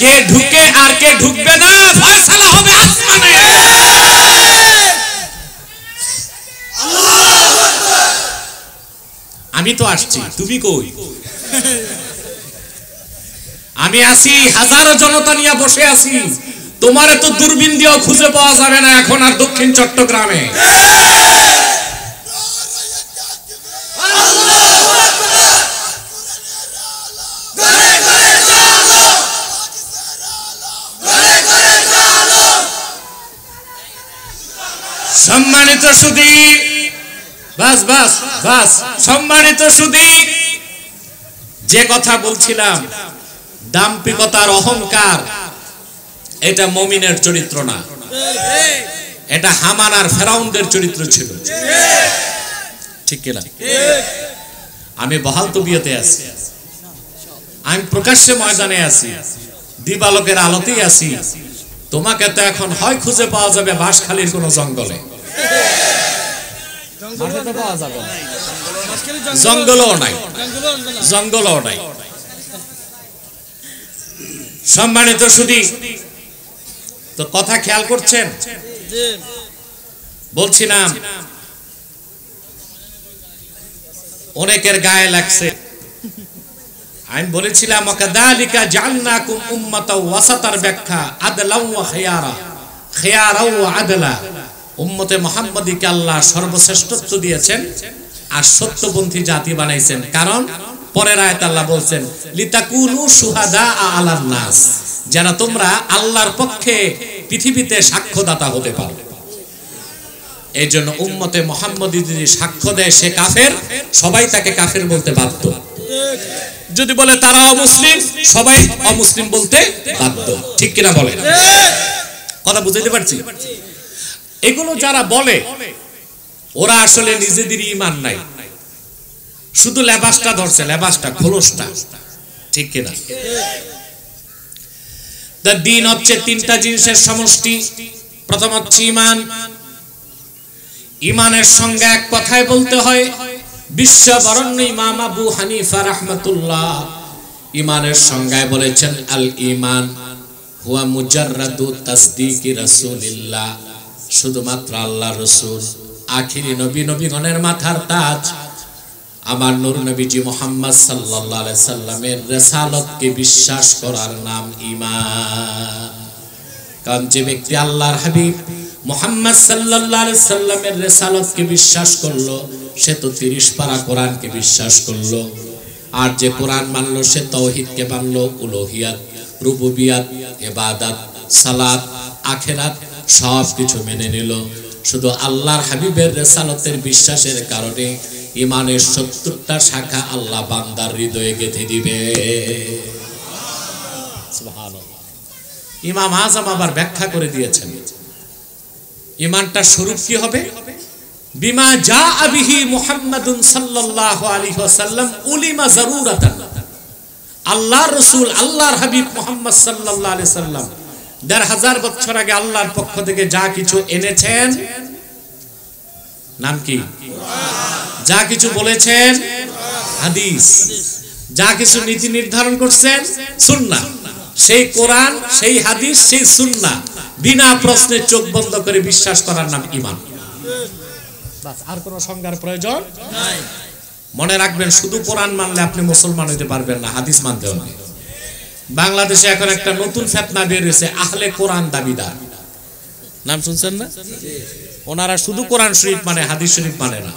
কে ঢুকে আর কে ঢুকবে না ফয়সালা হবে আসমানে। আমি তো আসছি, তুমি কই? আমি আছি, হাজারো জনতা নিয়ে বসে আছি। তোমার তো দূরবীন দিয়েও খুঁজে পাওয়া যাবে না এখন আর দক্ষিণ চট্টগ্রামে। সম্মানিত সুধী, বাস বাস বাস, সম্মানিত সুধী, যে কথা বলছিলাম দাম্ভিকতার অহংকার, এটা মুমিনের চরিত্র না, এটা হামান আর ফেরাউনদের চরিত্র ছিল। ঠিক কিনা? আমি বহাল তবিয়তে আছি, আমি প্রকাশ্যে ময়দানে আছি, দিবালোকের আলোতেই আছি। তোমাকে তো এখন হয় খুঁজে পাওয়া যাবে বাঁশখালীর কোন জঙ্গলে, জঙ্গলও নাই, জঙ্গলও নাই। সম্মানিত সুধী, তো কথা খেয়াল করছেন? বলছিলাম অনেকের গায়ে লাগছে। আমি বলেছিলাম ওয়াকাযালিকা জাআলনাকুম উম্মাতাও ওয়াসাতার ব্যাখ্যা আদলাও ওয়া খিয়ারা, খিয়ারাও ওয়া আদলা। উম্মতে মুহাম্মাদীকে আল্লাহ সর্বশ্রেষ্ঠত্ব দিয়েছেন আর সত্যপন্থী জাতি বানাইছেন। কারণ পরের আয়াতে আল্লাহ বলছেন লিতাকুনু শুহাদা আলান নাস, যেন তোমরা আল্লাহর পক্ষে পৃথিবীতে সাক্ষ্যদাতা হতে পারো। এই জন্য উম্মতে মুহাম্মাদী যদি সাক্ষ্য দেয় সে কাফের, সবাই তাকে কাফের বলতে বাধ্য। যদি বলে তারা অমুসলিম, সবাই অমুসলিম বলতে বাধ্য। ঠিক কিনা বলেন? কথা বুঝাইতে পারছি? এগুলো যারা বলে ওরা আসলে নিজেদের ঈমান নাই, শুধু লেবাসটা ধরছে, লেবাসটা, খোলসটা। ঠিক কিনা? দ্বীন হচ্ছে তিনটা জিনিসের সমষ্টি। প্রথম হচ্ছে ঈমান। ঈমানের সঙ্গে এক কথায় বলতে হয় বিশ্ববরণ্য ইমাম আবু হানিফা রাহমাতুল্লাহ ঈমানের সংজ্ঞায় বলেছেন আল ঈমান হুয়া মুজাররাদু তাসদীকি রাসূলিল্লাহ, শুধুমাত্র আল্লাহর রাসূল আখিরি নবী, নবীগণের মাথার তাজ আমার নূর নবীজি মুহাম্মদ সাল্লাল্লাহু আলাইহি সাল্লামের রিসালাতকে বিশ্বাস করার নাম ঈমান। কারণ যে ব্যক্তি আল্লাহর হাবিব মুহাম্মদ সাল্লাল্লাহু আলাইহি সাল্লামের রিসালাতকে বিশ্বাস করলো সে তো 30 পারা কোরআনকে বিশ্বাস করলো। আর যে কোরআন মানলো সে তাওহীদকে মানলো, উলুহিয়াত, রুবুবিয়াত, ইবাদত, সালাত, আখিরাত সব কিছু মেনে নিল। শুধু আল্লাহর হাবিবের রিসালাতের বিশ্বাসের কারণে ঈমানের 70টা শাখা আল্লাহ বান্দার হৃদয়ে গেঁথে দিবে। সুবহানাল্লাহ। ইমাম আযম আবার ব্যাখ্যা করে দিয়েছেন ঈমানটার স্বরূপ কি হবে? বিমা জাআ বিহি মুহাম্মাদুন সাল্লাল্লাহু আলাইহি ওয়াসাল্লাম উলিমা যারুরাতান। আল্লাহর রাসূল আল্লাহর হাবিব মুহাম্মদ সাল্লাল্লাহু আলাইহি সাল্লাম ১৫০০ বছর আগে আল্লাহর পক্ষ থেকে যা কিছু এনেছেন, নাম কি? যা কিছু বলেছেন হাদিস, যা কিছু নীতি নির্ধারণ করছেন সুন্নাহ। সেই কোরআন, সেই হাদিস, সেই সুন্নাহ বিনা প্রশ্নে চোখ বন্ধ করে বিশ্বাস করার নাম ঈমান। বাস, আর কোনো সংজ্ঞার প্রয়োজন নাই। মনে রাখবেন, শুধু কোরআন মানলে আপনি মুসলমান হইতে পারবেন না, হাদিস মানতে হবে। বাংলাদেশে এখন একটা নতুন ফিতনা বের হয়েছে, আহলে কোরআন দাবিদার। নাম শুনছেন না? ওনারা শুধু কোরআন শরীফ মানে, হাদিস শরীফ মানে না।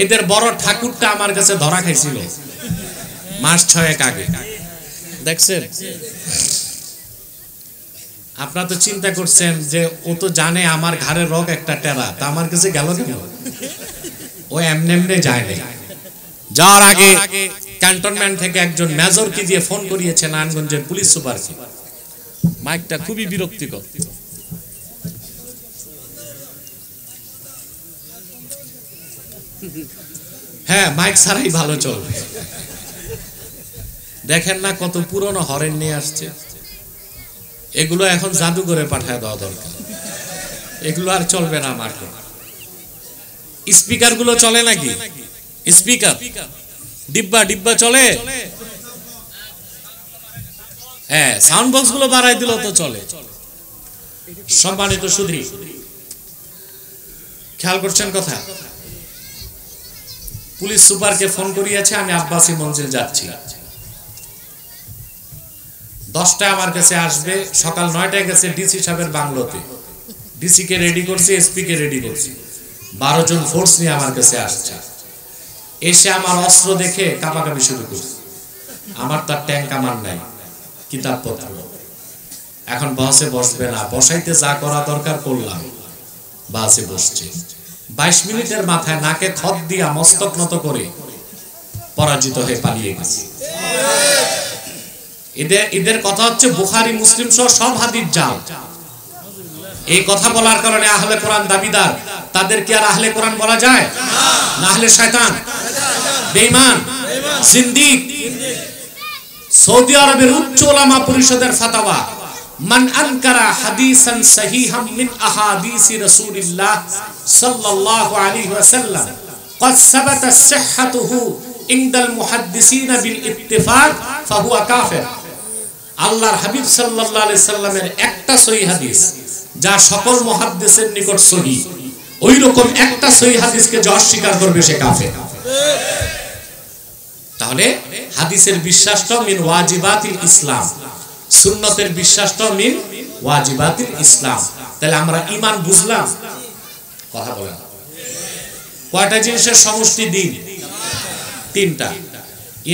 এদের বড় ঠাকুরটা আমার কাছে ধরা খাইছিল মাস 6 আগে, দেখছেন? আপনারা তো চিন্তা করছেন যে ও তো জানে আমার ঘাড়ের রোগ একটা টেরা, তা আমার কাছে গেল কেন? ও এমনি এমনি যায় না। যাওয়ার আগে ক্যান্টনমেন্ট থেকে একজন মেজরকে দিয়ে ফোন করিয়েছে নারায়ণগঞ্জের পুলিশ সুপারকে। মাইকটা খুবই বিরক্তিকর। হ্যাঁ, মাইক ছাড়াই ভালো চলবে। দেখেন না কত পুরনো হরেন নিয়ে আসছে। এগুলো এখন জাদু করে পাঠায় দেওয়া দরকার, এগুলো আর চলবে না মাঠে। স্পিকার গুলো চলে নাকি? স্পিকার ডিব্বা ডিব্বা চলে, হ্যাঁ সাউন্ড বক্স গুলো বাড়াই দিলেও তো চলে। সম্মানিত সুধী, খেয়াল করছেন কথা, পুলিশ সুপারকে ফোন করিয়েছে আমি আব্বাসী মঞ্জিল যাচ্ছি, 10টায় আমার কাছে আসবে, সকাল 9টায় গেছে ডিসি সাহেবের বাংলোতে, ডিসি কে রেডি করছে, এসপি কে রেডি করছে, 12 জন ফোর্স নিয়ে আমার কাছে আসছে। এসে আমার অস্ত্র দেখে কাঁপাকাঁপি শুরু করছে। আমার তার ট্যাঙ্ক আমার নাই, কিতাবপত্র, এখন বাসে বসবে না, বসাইতে যা করা দরকার করলাম, বাসে বসছে। 22 মিনিটের মাথায় নাকে খত দিয়া মস্তক নত করে পরাজিত হয়ে পালিয়ে গেছে। এদের কথা হচ্ছে বুখারী মুসলিম সহ সব হাদিস জাল। এই কথা বলার কারণে আহলে কোরআন দাবিদার, তাদের কি আর আহলে কোরআন বলা যায় না? আহলে শয়তান, বেঈমান, জিন্দিক। সৌদি আরবের উচ্চ উলামা পরিষদের ফাতাওয়া, মান আনকারা হাদিসান সহিহাম মিন আহাদিসি রাসূলিল্লাহ সাল্লাল্লাহু আলাইহি ওয়াসাল্লাম قد ثبت صحته عند المحدثين بالاتفاق فهو كافر। আল্লাহর হাবিব সাল্লাল্লাহু আলাইহি সাল্লামের একটা সহিহ হাদিস যা সকল মুহাদ্দিসের নিকট সহিহ, ওই রকম একটা সহিহ হাদিসকে যে অস্বীকার করবে সে কাফের। তাহলে হাদিসের বিশ্বাসটা মিন ওয়াজিবাতিল ইসলাম, সুন্নতের বিশ্বাসটা মিন ওয়াজিবাতিল ইসলাম। তাহলে আমরা ঈমান বুঝলাম, কথা বলেন কয়টা জিনিসের সমষ্টি? দিন 3টা।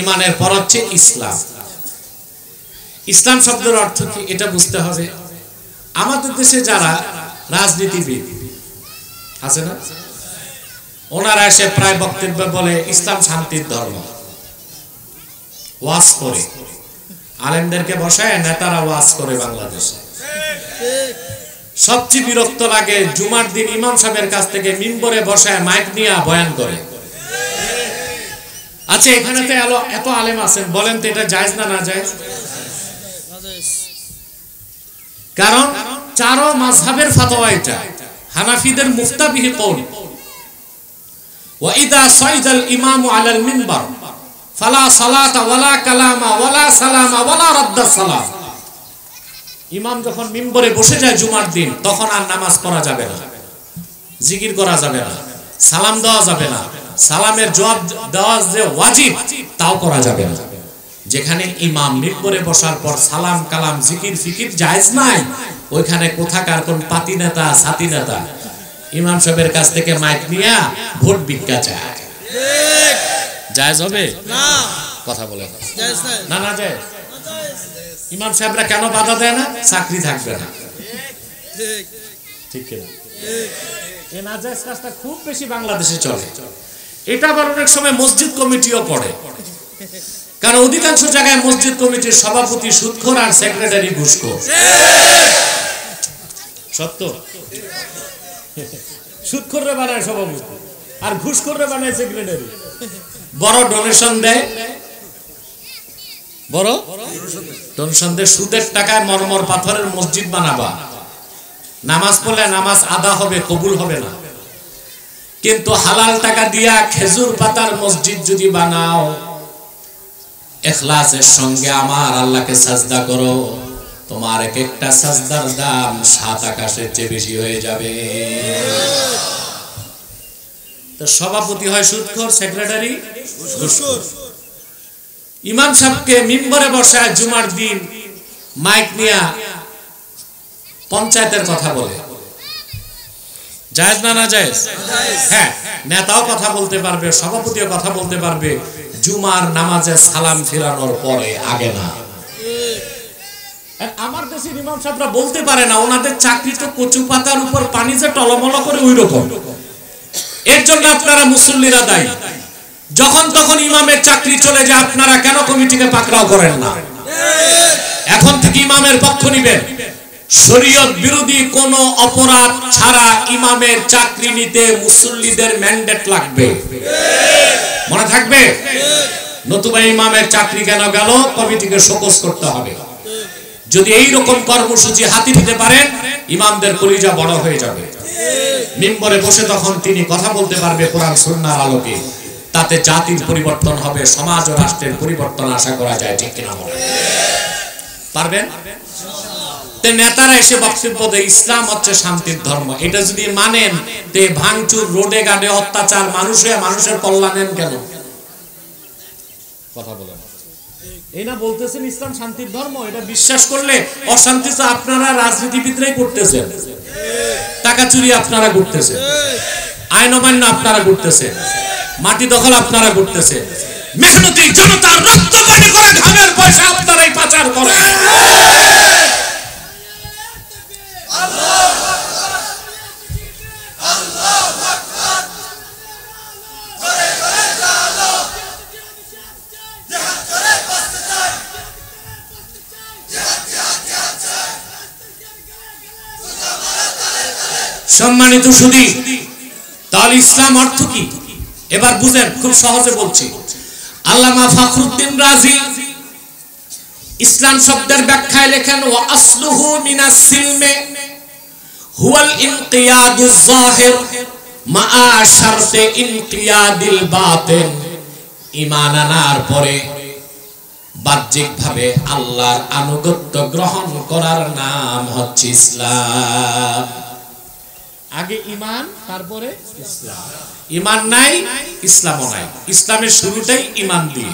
ঈমানের পর হচ্ছে ইসলাম। ইসলাম শব্দের অর্থ কি এটা বুঝতে হবে। আমাদের দেশে যারা রাজনীতিবিদ আছে না, ওনারা এসে প্রায় বক্তব্য বলে ইসলাম শান্তির ধর্ম, ওয়াজ করে, আলেমদেরকে বসায় নেতারা ওয়াজ করে বাংলাদেশে। সবচেয়ে বিরক্ত লাগে জুমার দিন ইমাম সাহেবের কাছ থেকে মিম্বরে বসায় মাইক নিয়ে বয়ান করে। আচ্ছা এখানে তো এত আলেম আছেন, বলেন তো এটা জায়েজ না না জায়েজ? কারণ 4 মাযহাবের ফতোয়া এটা। হানাফিদের মুফতাবিহি কওল, ওয়া ইযা সাইদাল ইমামু আলাল মিনবার ফালা সালাতা ওয়ালা কালামা ওয়ালা সালামা ওয়ালা রাদ্দাস সালাম। ইমাম যখন মিম্বরে বসে যায় জুমার দিন, তখন আর নামাজ পড়া যাবে না, জিকির করা যাবে না, সালাম দেওয়া যাবে না, সালামের জবাব দেওয়া যে ওয়াজিব তাও করা যাবে না। যেখানে ইমাম মিম্বরে বসার পর সালাম কালাম জিকির ফিকির জায়েজ নাই, ওইখানে কোথাকার কোন পাতি নেতা সাথী নেতা ইমাম সাহেবের কাছ থেকে মাইক নিয়ে ভোট ভিক্ষা চায়, জায়েজ হবে না? কথা বলে না না জায়েজ। ইমাম সাহেবরা কেন বাধা দেয় না? চাকরি থাকবে না, ঠিক কিনা? এই নাজায়েজ কাজটা খুব বেশি বাংলাদেশে চলে। এটা আবার অনেক সময় মসজিদ কমিটিও করে, কারণ অধিকাংশ জায়গায় মসজিদ কমিটির সভাপতি সুদখোর আর সেক্রেটারি ঘুষখোর। সত্য, সুদখোররে বানায় সভাপতি আর ঘুষখোররে বানায় সেক্রেটারি। বড় ডোনেশন দেয়, বড় ডোনেশন দেয়, সুদের টাকায় মরমর পাথরের মসজিদ বানাবা, নামাজ পড়লে নামাজ আদা হবে, কবুল হবে না। কিন্তু হালাল টাকা দিয়া খেজুর পাতার মসজিদ যদি বানাও, ইখলাসের সঙ্গে আমার আল্লাহকে সাজদা করো, তোমার এক একটা সাজদার দাম 7 আকাশের চেয়ে বেশি হয়ে যাবে। তো সভাপতি হয় সুদখোর, সেক্রেটারি ঘুষখোর। ইমাম সাহেবকে মিম্বরে বসায় জুমার দিন মাইক নিয়ে পঞ্চায়েতের কথা বলে, জায়েজ না না জায়েজ? হ্যাঁ, নেতাও কথা বলতে পারবে, সভাপতিও কথা বলতে পারবে, জুমার নামাজে সালাম ফিরানোর পরে, আগে না। আমার দেশের ইমাম সাহেবরা বলতে পারে না, ওনাদের চাকরি তো কচু পাতার উপর পানি যে টলমল করে ওই রকম। এর জন্য আপনারা মুসল্লিরা দায়ী। যখন তখন ইমামের চাকরি চলে যায়, আপনারা কেন কমিটিকে পাকড়াও করেন না? এখন থেকে ইমামের পক্ষ নিবেন। শরীয়ত বিরোধী কোন অপরাধ ছাড়া ইমামের চাকরি নিতে মুসল্লিদের ম্যান্ডেট লাগবে, মনে থাকবে। নতুবা ইমামের চাকরি কেন গেল, কমিটিকে শোকজ করতে হবে। যদি এই রকম কর্মসূচি হাতে নিতে পারেন, ইমামদের কলিজা বড় হয়ে যাবে। মিম্বরে বসে তখন তিনি কথা বলতে পারবে কোরআন সুন্নাহর আলোকে। তাতে জাতির পরিবর্তন হবে, সমাজ ও রাষ্ট্রের পরিবর্তন আশা করা যায়। ঠিক কিনা বলেন? পারবেন? নেতারা এসে বক্তব্য দেয় ইসলাম হচ্ছে শান্তির ধর্ম। এটা যদি মানেন, তে ভাঙচুর, রোডে গাডে অত্যাচার, মানুষের কল্যাণ নেন কেন? কথা বলেন। এই না বলতেছেন ইসলাম শান্তির ধর্ম, এটা বিশ্বাস করলে অশান্তি তো আপনারা রাজনীতিবিদরাই করতেছেন, টাকা চুরি আপনারা করতেছেন, আইন অমান্য আপনারা করতেছেন, মাটি দখল আপনারা করতেছেন, মেহনতি জনতার রক্ত পানি করে ঘামের পয়সা আপনারাই পাচার করেন। সম্মানিত সুধী, তাহলে ইসলাম অর্থ কি এবার বুঝেন, খুব সহজে বলছি। আল্লামা ফখরুদ্দিন রাজি ইসলাম শব্দের ব্যাখ্যায় লেখেন, ওয়া আসলুহু মিনাস সিলমে হুয়াল ইনকিয়াদুজ যাহির মাআ শারতে ইনকিয়াদিল বাতিন। ঈমান আনার পরে বাহ্যিকভাবে আল্লাহর আনুগত্য গ্রহণ করার নাম হচ্ছে ইসলাম। আগে ঈমান, তারপরে ইসলাম। ঈমান নাই, ইসলামও নাই। ইসলামের শুরুটাই ঈমান দিয়ে।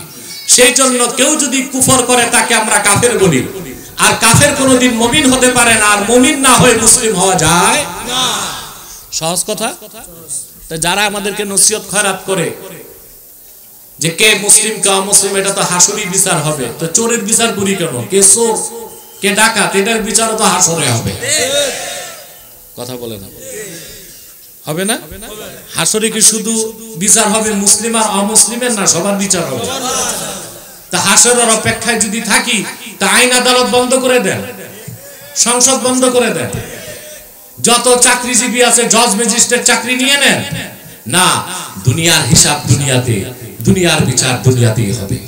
সেই জন্য কেউ যদি কুফর করে তাকে আমরা কাফের বলি, আর কাফের কোনোদিন মুমিন হতে পারে না, আর মুমিন না হয়ে মুসলিম হওয়া যায় না। সহজ কথা। তো যারা আমাদেরকে নসিহত খয়রাত করে যে কে মুসলিম কে অমুসলিম, এটা তো হাসুরি বিচার হবে, তো চোরের বিচার করি কেন? কে চোর কে ডাকাত, এটার বিচারও তো হাসরে হবে। কথা বলে না, হবে না? হাসরে কি শুধু বিচার হবে মুসলিম আর অমুসলিমের? না, সবার বিচার হবে। তা হাসরের অপেক্ষায় যদি থাকি, তা আইন আদালত বন্ধ করে দেন, সংসদ বন্ধ করে দেন, যত চাকরিজীবী আছে জজ ম্যাজিস্ট্রেট চাকরি নিয়ে নেন। না, দুনিয়ার হিসাব দুনিয়াতে, দুনিয়ার বিচার দুনিয়াতেই হবে।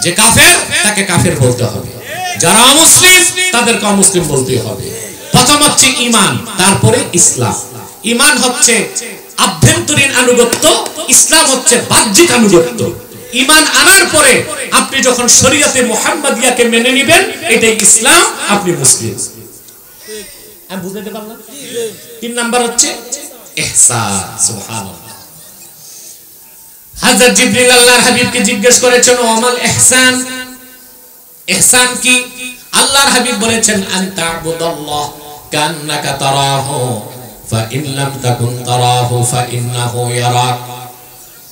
যে কাফের তাকে কাফের বলতে হবে, যারা অমুসলিম তাদেরকে অমুসলিম বলতে হবে। প্রথম হচ্ছে ঈমান, তারপরে ইসলাম। ঈমান হচ্ছে আভ্যন্তরীণ আনুগত্য, ইসলাম হচ্ছে বাহ্যিক আনুগত্য। ঈমান আনার পরে আপনি যখন শরীয়তে মুহাম্মাদিয়াকে মেনে নেবেন, এটাই ইসলাম, আপনি মুসলিম। আমি বুঝাতে পারলাম? 3 নাম্বার হচ্ছে ইহসান। সুবহানাল্লাহ। হযরত জিবরিল আল্লাহর হাবিবকে জিজ্ঞেস করেছেন, ওয়ামাল ইহসান, ইহসান কি? আল্লাহর হাবিব বলেছেন, আনতা আবুদাল্লাহ কান্নাকা তারাহু ফা ইন লাম তাকুন তারাহু ফা ইন্নাহু ইয়ারাক।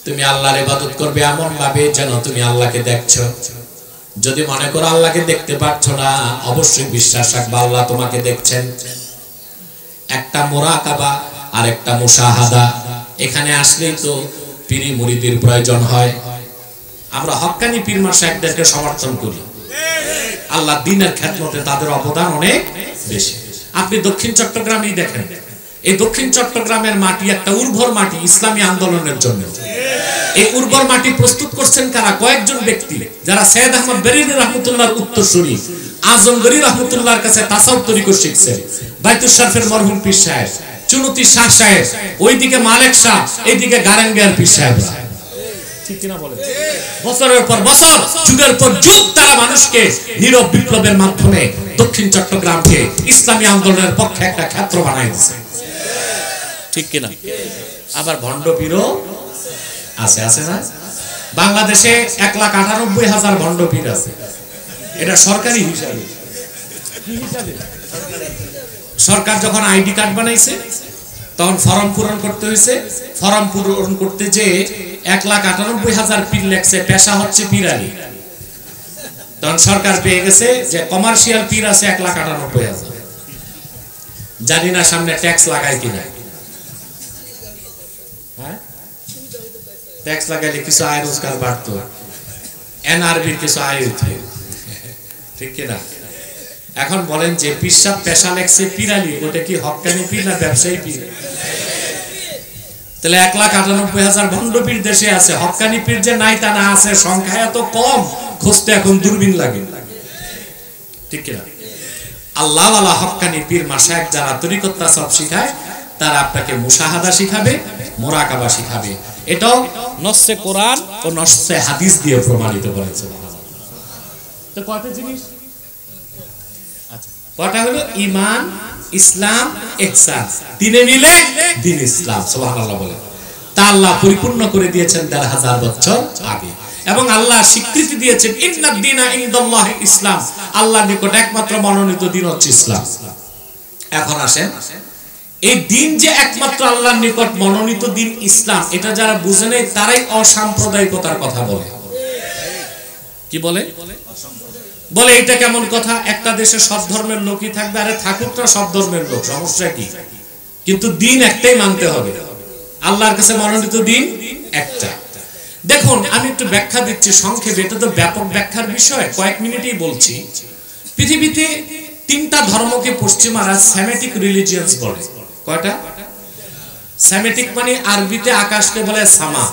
তুমি আল্লাহর ইবাদত করবে এমন ভাবে যেন তুমি আল্লাহকে দেখছো। যদি মনে করো আল্লাহকে দেখতে পাচ্ছ না, অবশ্যই বিশ্বাস রাখবা আল্লাহ তোমাকে দেখছেন। একটা মুরাকাবা আর একটা মুশাহাদা, এখানে আসলেই তো পীরি মুরিদের প্রয়োজন হয়। আমরা হক্কানি পীর মাশায়েখদেরকে সমর্থন করি, আল্লাহ দ্বীনের খেদমতে তাদের অবদান অনেক বেশি। আপনি দক্ষিণ চট্টগ্রামেই দেখেন, এই দক্ষিণ চট্টগ্রামের মাটি একটা উর্বর মাটি ইসলামী আন্দোলনের জন্য। এই উর্বর মাটি প্রস্তুত করছেন কারা? কয়েকজন ব্যক্তি, যারা সৈয়দ আহমদ বেরেলভী রাহমাতুল্লাহর উত্তরসূরি, আজমগরি রাহমাতুল্লাহর কাছে তাসাউফ তরিকত শিখছেন, বাইতুল শরফের মরহুম পীর সাহেব, চুনুতি শাহ সাহেব, ওইদিকে মালেক শাহ, এইদিকে গারেঙ্গিয়ার পীর সাহেবরা। ঠিক কিনা বলেন? বছরের পর বছর, যুগের পর যুগ তারা মানুষকে নীরব বিপ্লবের মাধ্যমে দক্ষিণ চট্টগ্রামকে ইসলামী আন্দোলনের পক্ষে একটা ক্ষেত্র বানাই দিয়েছে। ঠিক কিনা? আবার ভণ্ড পীরও আছে, আছে না? বাংলাদেশে 1,98,000 ভণ্ড পীর আছে। এটা সরকারি হিসাবে। কি হিসাবে? সরকার যখন আইডি কার্ড বানাইছে তখন ফর্ম পূরণ করতে হয়েছে। ফর্ম পূরণ করতে যে 1,98,000 পীর লেখছে, পেশা হচ্ছে পীরানি। তখন সরকার পেয়ে গেছে যে কমার্শিয়াল পীর আছে 1,98,000। জানি না সামনে ট্যাক্স লাগায় কিনা। হ্যাঁ, ট্যাক্স লাগাইলে কিছু আয় রোজগার বাড়তো, এনআরবির কিছু আয় হইতো। ঠিক কিনা? এখন বলেন যে পিসাব পেশা লেখছে পীরানি, ওটা কি হক্কানি পীর না ব্যবসায়ী পীর? তাহলে 1,98,000 ভণ্ড পীর দেশে আছে, হক্কানি পীর যে নাই তা না, আছে, সংখ্যা এত কম, খুঁজতে এখন দূরবীন লাগে। ঠিক কিনা? আল্লাহ ওয়ালা হক্কানি পীর মাশায়েখ যারা তরিকত তাসাউফ শিখায়, তারা আপনাকে মুশাহাদা শিখাবে, মুরাকাবা শিখাবে। এটাও নসে কোরআন ও নসে হাদিস দিয়ে প্রমাণিত করেছে। তো কয়টা জিনিস? আচ্ছা, কয়টা হলো? ঈমান, ইসলাম, ইহসান, তিনে মিলে দ্বীন ইসলাম। সুবহানাল্লাহ বলে। তা আল্লাহ পরিপূর্ণ করে দিয়েছেন ১৫০০ বছর আগে, এবং আল্লাহ স্বীকৃতি দিয়েছেন ইন্নাদ দীনা ইনদাল্লাহি ইসলাম, আল্লাহর নিকট একমাত্র মনোনীত দ্বীন হচ্ছে ইসলাম। এখন আসেন, এই দ্বীন যে একমাত্র আল্লাহর নিকট মনোনীত দ্বীন ইসলাম, এটা যারা বুঝে নেয় তারাই অসাম্প্রদায়িকতার কথা বলে। কি বলে? বলে এটা কেমন কথা, একটা দেশে সব ধর্মের লোকই থাকবে। আরে থাকুক না সব ধর্মের লোক, সমস্যা কি? কিন্তু দ্বীন একটাই মানতে হবে, আল্লাহর কাছে মনোনীত দ্বীন একটা। দেখুন, আমি একটু ব্যাখ্যা দিচ্ছি সংক্ষেপে, এটা তো ব্যাপক ব্যাখ্যার বিষয়, কয়েক মিনিটেই বলছি। পৃথিবীতে 3টা ধর্মকে পশ্চিমারা সেমেটিক রিলিজিয়ন্স বলে। কয়টা? সেমেটিক মানে আরবিতে আকাশকে বলে সামা,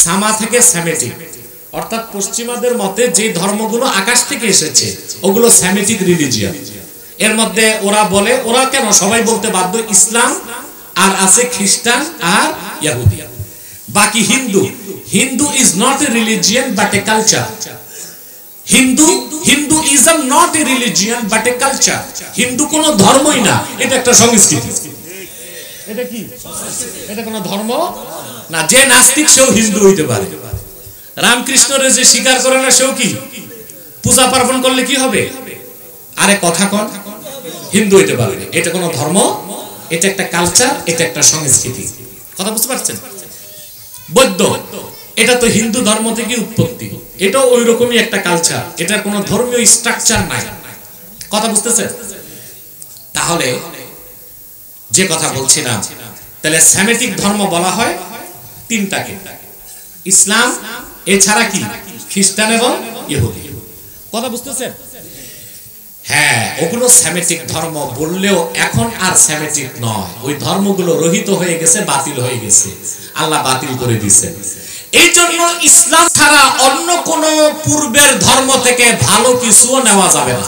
সামা থেকে সেমেটিক, অর্থাৎ পশ্চিমাদের মতে যে ধর্মগুলো আকাশ থেকে এসেছে ওগুলো সেমেটিক রিলিজিয়ন। এর মধ্যে ওরা বলে, ওরা কেন সবাই বলতে বাধ্য, ইসলাম আর আছে খ্রিস্টান আর ইহুদি, বাকি Hindu. Hindu is not a religion but a culture. Hinduism not a religion but a culture. Hindu কোনো ধর্মই না, এটা একটা সংস্কৃতি। এটা কি? এটা কোনো ধর্ম না। যে নাস্তিক সেও হিন্দু হইতে পারে। রামকৃষ্ণরে যে স্বীকার করে না সেও কি পূজা পার্বণ করলে কি হবে? আরে কথা কন, হিন্দু হইতে পারে। এটা কোনো ধর্ম, এটা একটা কালচার, এটা একটা সংস্কৃতি। কথা বুঝতে পারছেন? বৌদ্ধ, এটা তো হিন্দু ধর্ম থেকে উৎপত্তি, এটাও ওই রকমই একটা কালচার, এটার কোনো ধর্মীয় স্ট্রাকচার নাই। কথা বুঝতেছেন? তাহলে যে কথা বলছিলাম, তাহলে সেমেটিক ধর্ম বলা হয় 3টাকে, ইসলাম, এছাড়া কি খ্রিস্টান এবং ইহুদি। কথা বুঝতেছেন? হ্যাঁ, ওগুলো সেমেটিক ধর্ম বললেও এখন আর সেমেটিক নয়, ওই ধর্মগুলো রহিত হয়ে গেছে, বাতিল হয়ে গেছে, আল্লাহ বাতিল করে দিয়েছেন। এই জন্য ইসলাম ছাড়া অন্য কোন পূর্বের ধর্ম থেকে ভালো কিছুও নেওয়া যাবে না।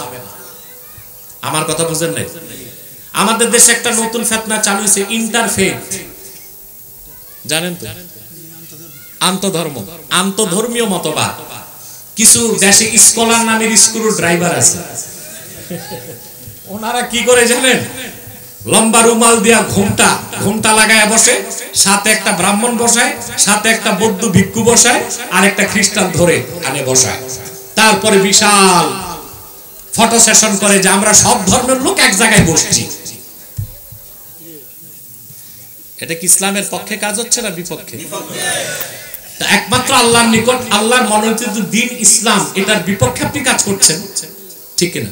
আমার কথা বুঝেন নাই? আমাদের দেশে একটা নতুন ফিতনা চালু হয়েছে, ইন্টারফেথ, জানেন তো? আন্তধর্ম, আন্তধর্মীয় মতবাদ। কিছু দেশে স্কলার নামের স্ক্রু ড্রাইভার আছে, ওনারা কি করে জানেন? লম্বা রুমাল দিয়া ঘুমটা লাগায় বসে, সাথে একটা ব্রাহ্মণ বসায়, সাথে একটা বৌদ্ধ ভিক্ষু বসায়, আর একটা খ্রিস্টান ধরে আনে বসায়। তারপরে বিশাল ফটো সেশন করে যে আমরা সব ধর্মের লোক এক জায়গায় বসছি। এটা কি ইসলামের পক্ষে কাজ হচ্ছে না বিপক্ষে? একমাত্র আল্লাহর নিকট আল্লাহর মনোনীত দ্বীন ইসলাম, এটার বিপক্ষে আপনি কাজ করছেন, ঠিক না?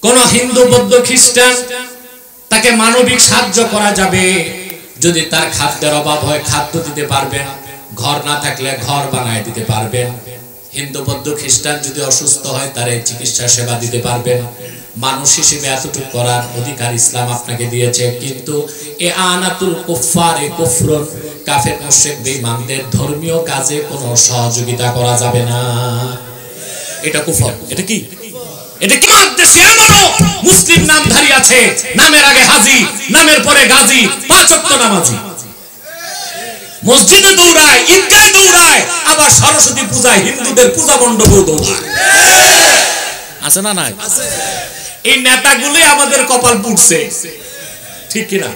কোন হিন্দু, বৌদ্ধ, খ্রিস্টান তাকে মানবিক সাহায্য করা যাবে যদি তার খাদ্যের অভাব হয়, খাদ্য দিতে পারবেন, ঘর না থাকলে ঘর বানায় দিতে পারবেন। হিন্দু, বৌদ্ধ, খ্রিস্টান যদি অসুস্থ হয় তার চিকিৎসা সেবা দিতে পারবেন। মানুষ হিসেবে এতটুকু করার অধিকার ইসলাম আপনাকে দিয়েছে। কিন্তু এ আনাতুল কুফার, এ কুফরুন, কাফের মুশরিক বেঈমানদের ধর্মীয় কাজে কোনো সহযোগিতা করা যাবে না। এটা কুফর। এটা কি? এটা কি? দেশে এমনও মুসলিম নামধারী আছে, নামের আগে হাজি, নামের পরে গাজী, 5 ওয়াক্ত নামাজি, মসজিদে দৌড়ায়, ঈদগাহে দৌড়ায়, আবার সরস্বতী পূজায় হিন্দুদের পূজা মণ্ডপেও দৌড়ায়। আছে না নাই? এই নেতাগুলো আমাদের কপাল পুড়ছে, ঠিক কিনা?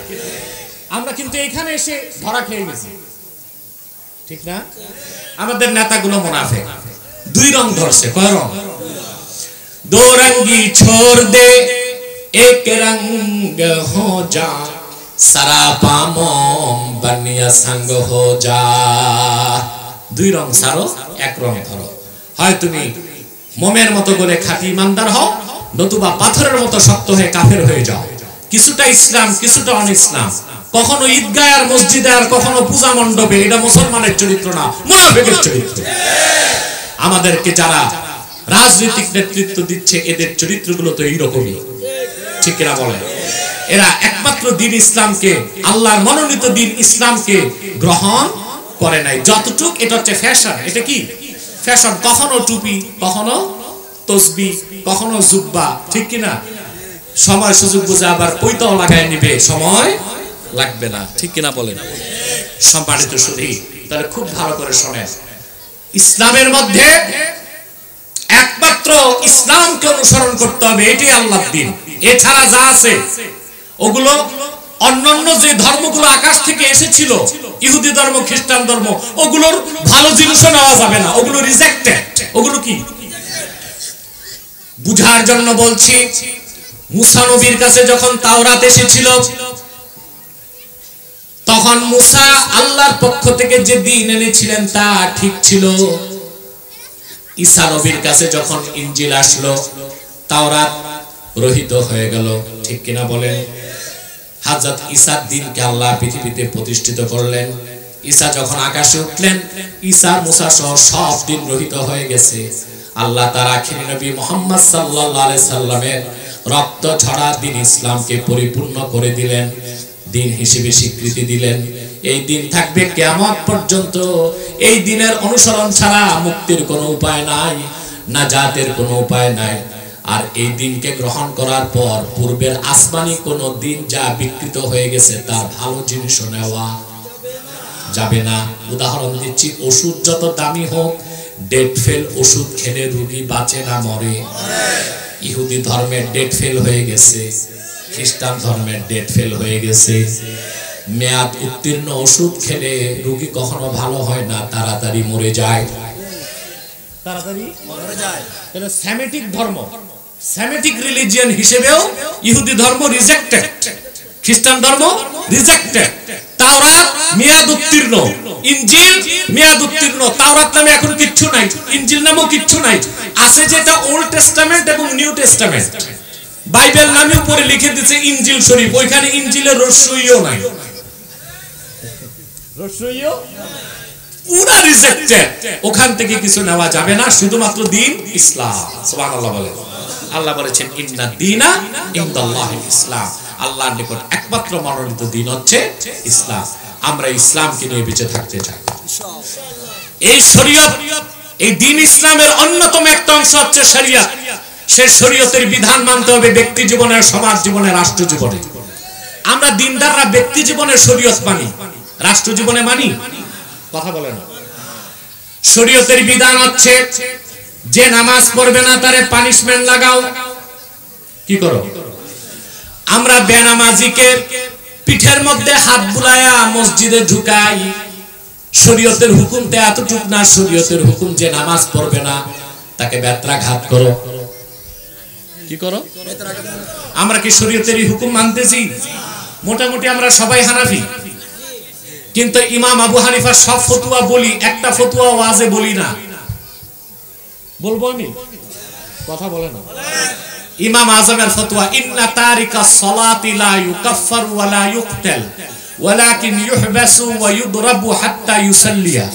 আমরা কিন্তু এখানে এসে ধরা খেয়ে গেছি, ঠিক না? আমাদের নেতাগুলো মুনাফিক। 2 রং ধরছে। কয় রং? 2 रंगी छोड़ दे एक रंग हो जा, सरापा मोम बनिया संग हो जा। 2 রং ছাড়ো, 1 রং ধরো। হয় তুমি মোমের মতো করে খাঁটি ইমানদার হও, নতুবা পাথরের মতো শক্ত হয়ে কাফের হয়ে যাও। কিছুটা ইসলাম, কিছুটা অন-ইসলাম। কখনো ঈদগাহ আর মসজিদে, আর কখনো পূজা মণ্ডপে। এটা মুসলমানের চরিত্র না, মুনাফিকের চরিত্র। আমাদেরকে যারা রাজনৈতিক নেতৃত্ব দিচ্ছে এদের চরিত্রগুলো তো এইরকমই, ঠিক কিনা বলেন? এরা একমাত্র দ্বীন ইসলামকে, আল্লাহর মনোনীত দ্বীন ইসলামকে গ্রহণ করে নাই। যতটুক এটা হচ্ছে ফ্যাশন। এটা কি ফ্যাশন? কখনো টুপি, কখনো তসবি, কখনো জুব্বা, ঠিক কিনা? সময় সুযোগ বুঝে আবার পৈতাও লাগায় নিবে, সময় লাগবে না, ঠিক কিনা বলেন? সম্মানিত সুধী, তাহলে খুব ভালো করে শোনেন, ইসলামের মধ্যে একমাত্র ইসলামকে অনুসরণ করতে হবে, এটাই আল্লাহর দ্বীন। এছাড়া যা আছে ওগুলো অন্যান্য যে ধর্মগুলো আকাশ থেকে এসেছিল, ইহুদি ধর্ম, খ্রিস্টান ধর্ম, ওগুলোর ভালো জিনিসও নেওয়া যাবে না, ওগুলো রিজেক্টেড। ওগুলো কি বুঝার জন্য বলছি, মুসা নবীর কাছে যখন তাওরাত এসেছিল, তখন মুসা আল্লাহর পক্ষ থেকে যে দ্বীন এনেছিলেন তা ঠিক ছিল। ঈসা নবীর কাছে যখন ইনজিল আসলো, তাওরাত রহিত হয়ে গেল, ঠিক কিনা বলেন? হযরত ঈসার দ্বীনকে আল্লাহ পৃথিবীতে প্রতিষ্ঠিত করলেন। ঈসা যখন আকাশে উঠলেন, ঈসা মুসা সহ সব দ্বীন রহিত হয়ে গেছে। আল্লাহ তার আখিরি নবী মুহাম্মদ সাল্লাল্লাহু আলাইহি সাল্লামের রক্ত ঝরা দ্বীন ইসলামকে পরিপূর্ণ করে দিলেন, দ্বীন হিসেবে স্বীকৃতি দিলেন। এই দিন থাকবে কিয়ামত পর্যন্ত। এই দিনের অনুসরণ ছাড়া মুক্তির কোনো উপায় নাই, নাজাতের কোনো উপায় নাই। আর এই দিনকে গ্রহণ করার পর পূর্বের আসমানি কোনো দিন যা বিকৃত হয়ে গেছে তার ভালো জিনিসও নেওয়া যাবে না। উদাহরণ দিচ্ছি, ওষুধ যত দামি হোক, ডেট ফেল ওষুধ খেলে রোগী বাঁচে না, মরে। ইহুদি ধর্মের ডেট ফেল হয়ে গেছে, খ্রিস্টান ধর্মের ডেট ফেল হয়ে গেছে। মেয়াদ উত্তীর্ণ ওষুধ খেলে রোগী কখনো ভালো হয় না, তাড়াতাড়ি মরে যায়, তাড়াতাড়ি মরে যায়। তাহলে সেমেটিক ধর্ম, সেমেটিক রিলিজিয়ন হিসেবেও ইহুদি ধর্ম রিজেক্টেড, খ্রিস্টান ধর্ম রিজেক্টেড। তাওরাত মেয়াদ উত্তীর্ণ, ইনজিল মেয়াদ উত্তীর্ণ। তাওরাত নামে এখন কিচ্ছু নাই, ইনজিল নামেও কিচ্ছু নাই। আছে যেটা ওল্ড টেস্টামেন্ট এবং নিউ টেস্টামেন্ট। বাইবেল নামে উপরে লিখে দিয়েছে ইনজিল শরীফ, ওইখানে ইনজিলের রসইও নাই, রসইও পুরা রিজেক্টেড। ওখান থেকে কিছু নেওয়া যাবে না, শুধুমাত্র দ্বীন ইসলাম। সুবহানাল্লাহ বলে। আল্লাহ বলেছেন ইন্না দীনা ইনদাল্লাহিল ইসলাম, আল্লাহর নিকট একমাত্র মনোনীত দ্বীন হচ্ছে ইসলাম। আমরা ইসলামকে নিয়ে বেঁচে থাকতে চাই। এই শরীয়ত, এই দ্বীন ইসলামের অন্যতম একটা অংশ হচ্ছে শরীয়ত। সেই শরীয়তের বিধান মানতে হবে ব্যক্তি জীবনে, সমাজ জীবনে, রাষ্ট্র জীবনে। আমরা দিনদাররা ব্যক্তি জীবনে শরীয়ত মানি, রাষ্ট্র জীবনে মানি? কথা বলেন। শরীয়তের বিধান হচ্ছে যে নামাজ পড়বে না তারে পানিশমেন্ট লাগাও। কি করো? আমরা বেনামাজিকে পিঠের মধ্যে হাত বুলায়া মসজিদে ঢুকাই। শরীয়তের হুকুম তো এতটুক না, শরীয়তের হুকুম যে নামাজ পড়বে না তাকে বেত্রাঘাত করো। কি করো? আমরা কি শরীয়তের হুকুম মানতেছি? মোটামুটি আমরা সবাই হানাফি, কিন্তু ইমাম আবু হানিফার সব ফতোয়া বলি, একটা ফতোয়া ওয়াজে বলি না। বলবো আমি? কথা বলে না। ইমাম আযমের ফতোয়া, ইন্না তারিকা সলাতি লা ইউকাফফার ওয়া লা ইউকতাল ওয়ালাকিন ইউহবাসু ওয়া ইউদরাবু হাত্তা ইউসাল্লিয়া।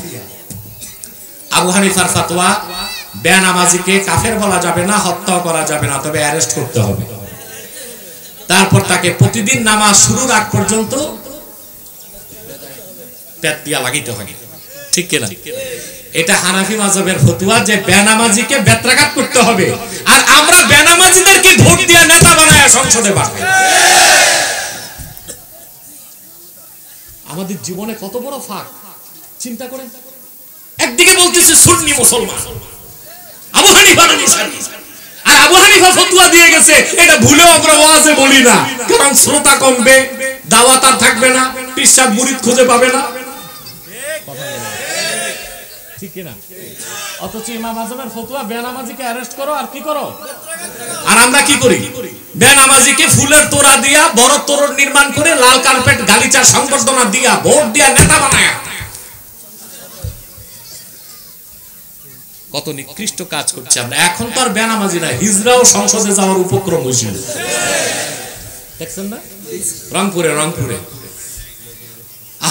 আবু হানিফার ফতোয়া, বেনামাজিকে কাফের বলা যাবে না, হত্যা করা যাবে না, তবে অ্যারেস্ট করতে হবে। তারপর তাকে প্রতিদিন নামাজ শুরুর আগ পর্যন্ত পেট দিয়া লাগাইতে হয়। ঠিক কিনা? এটা হানাফি মাযহাবের ফতোয়া যে বেনামাজিকে বেত্রাঘাত করতে হবে। আর আমরা বেনামাজিদেরকে ভোট দিয়ে নেতা বানায় সংসদে পাঠাই। আমাদের জীবনে কত বড় ফাঁক চিন্তা করেন। একদিকে বলতেছে সুন্নি মুসলমান, আবু হানিফার অনুসারী, আর আবু হানিফা ফতোয়া দিয়ে গেছে, এটা ভুলেও আমরা ওয়াজে বলি না, কারণ শ্রোতা কমবে, দাওয়াত আর থাকবে না, পিসাব মুরিদ খুঁজে পাবে না। ঠিক কিনা? অথচ ইমাম আযমের ফতোয়া বেনামাজিকে অ্যারেস্ট করো আর কি করো। আর আমরা কি করি? বেনামাজিকে ফুলের তোড়া দিয়া, বড় তোরণ নির্মাণ করে, লাল কার্পেট গালিচা সংবর্ধনা দিয়া, ভোট দিয়া নেতা বানায়। কত নিকৃষ্ট কাজ করছে আমরা। এখন তো আর বেনামাজি না, হিজড়াও সংসদে যাওয়ার উপক্রম হয়েছিল, দেখছেন না? রংপুরে, রংপুরে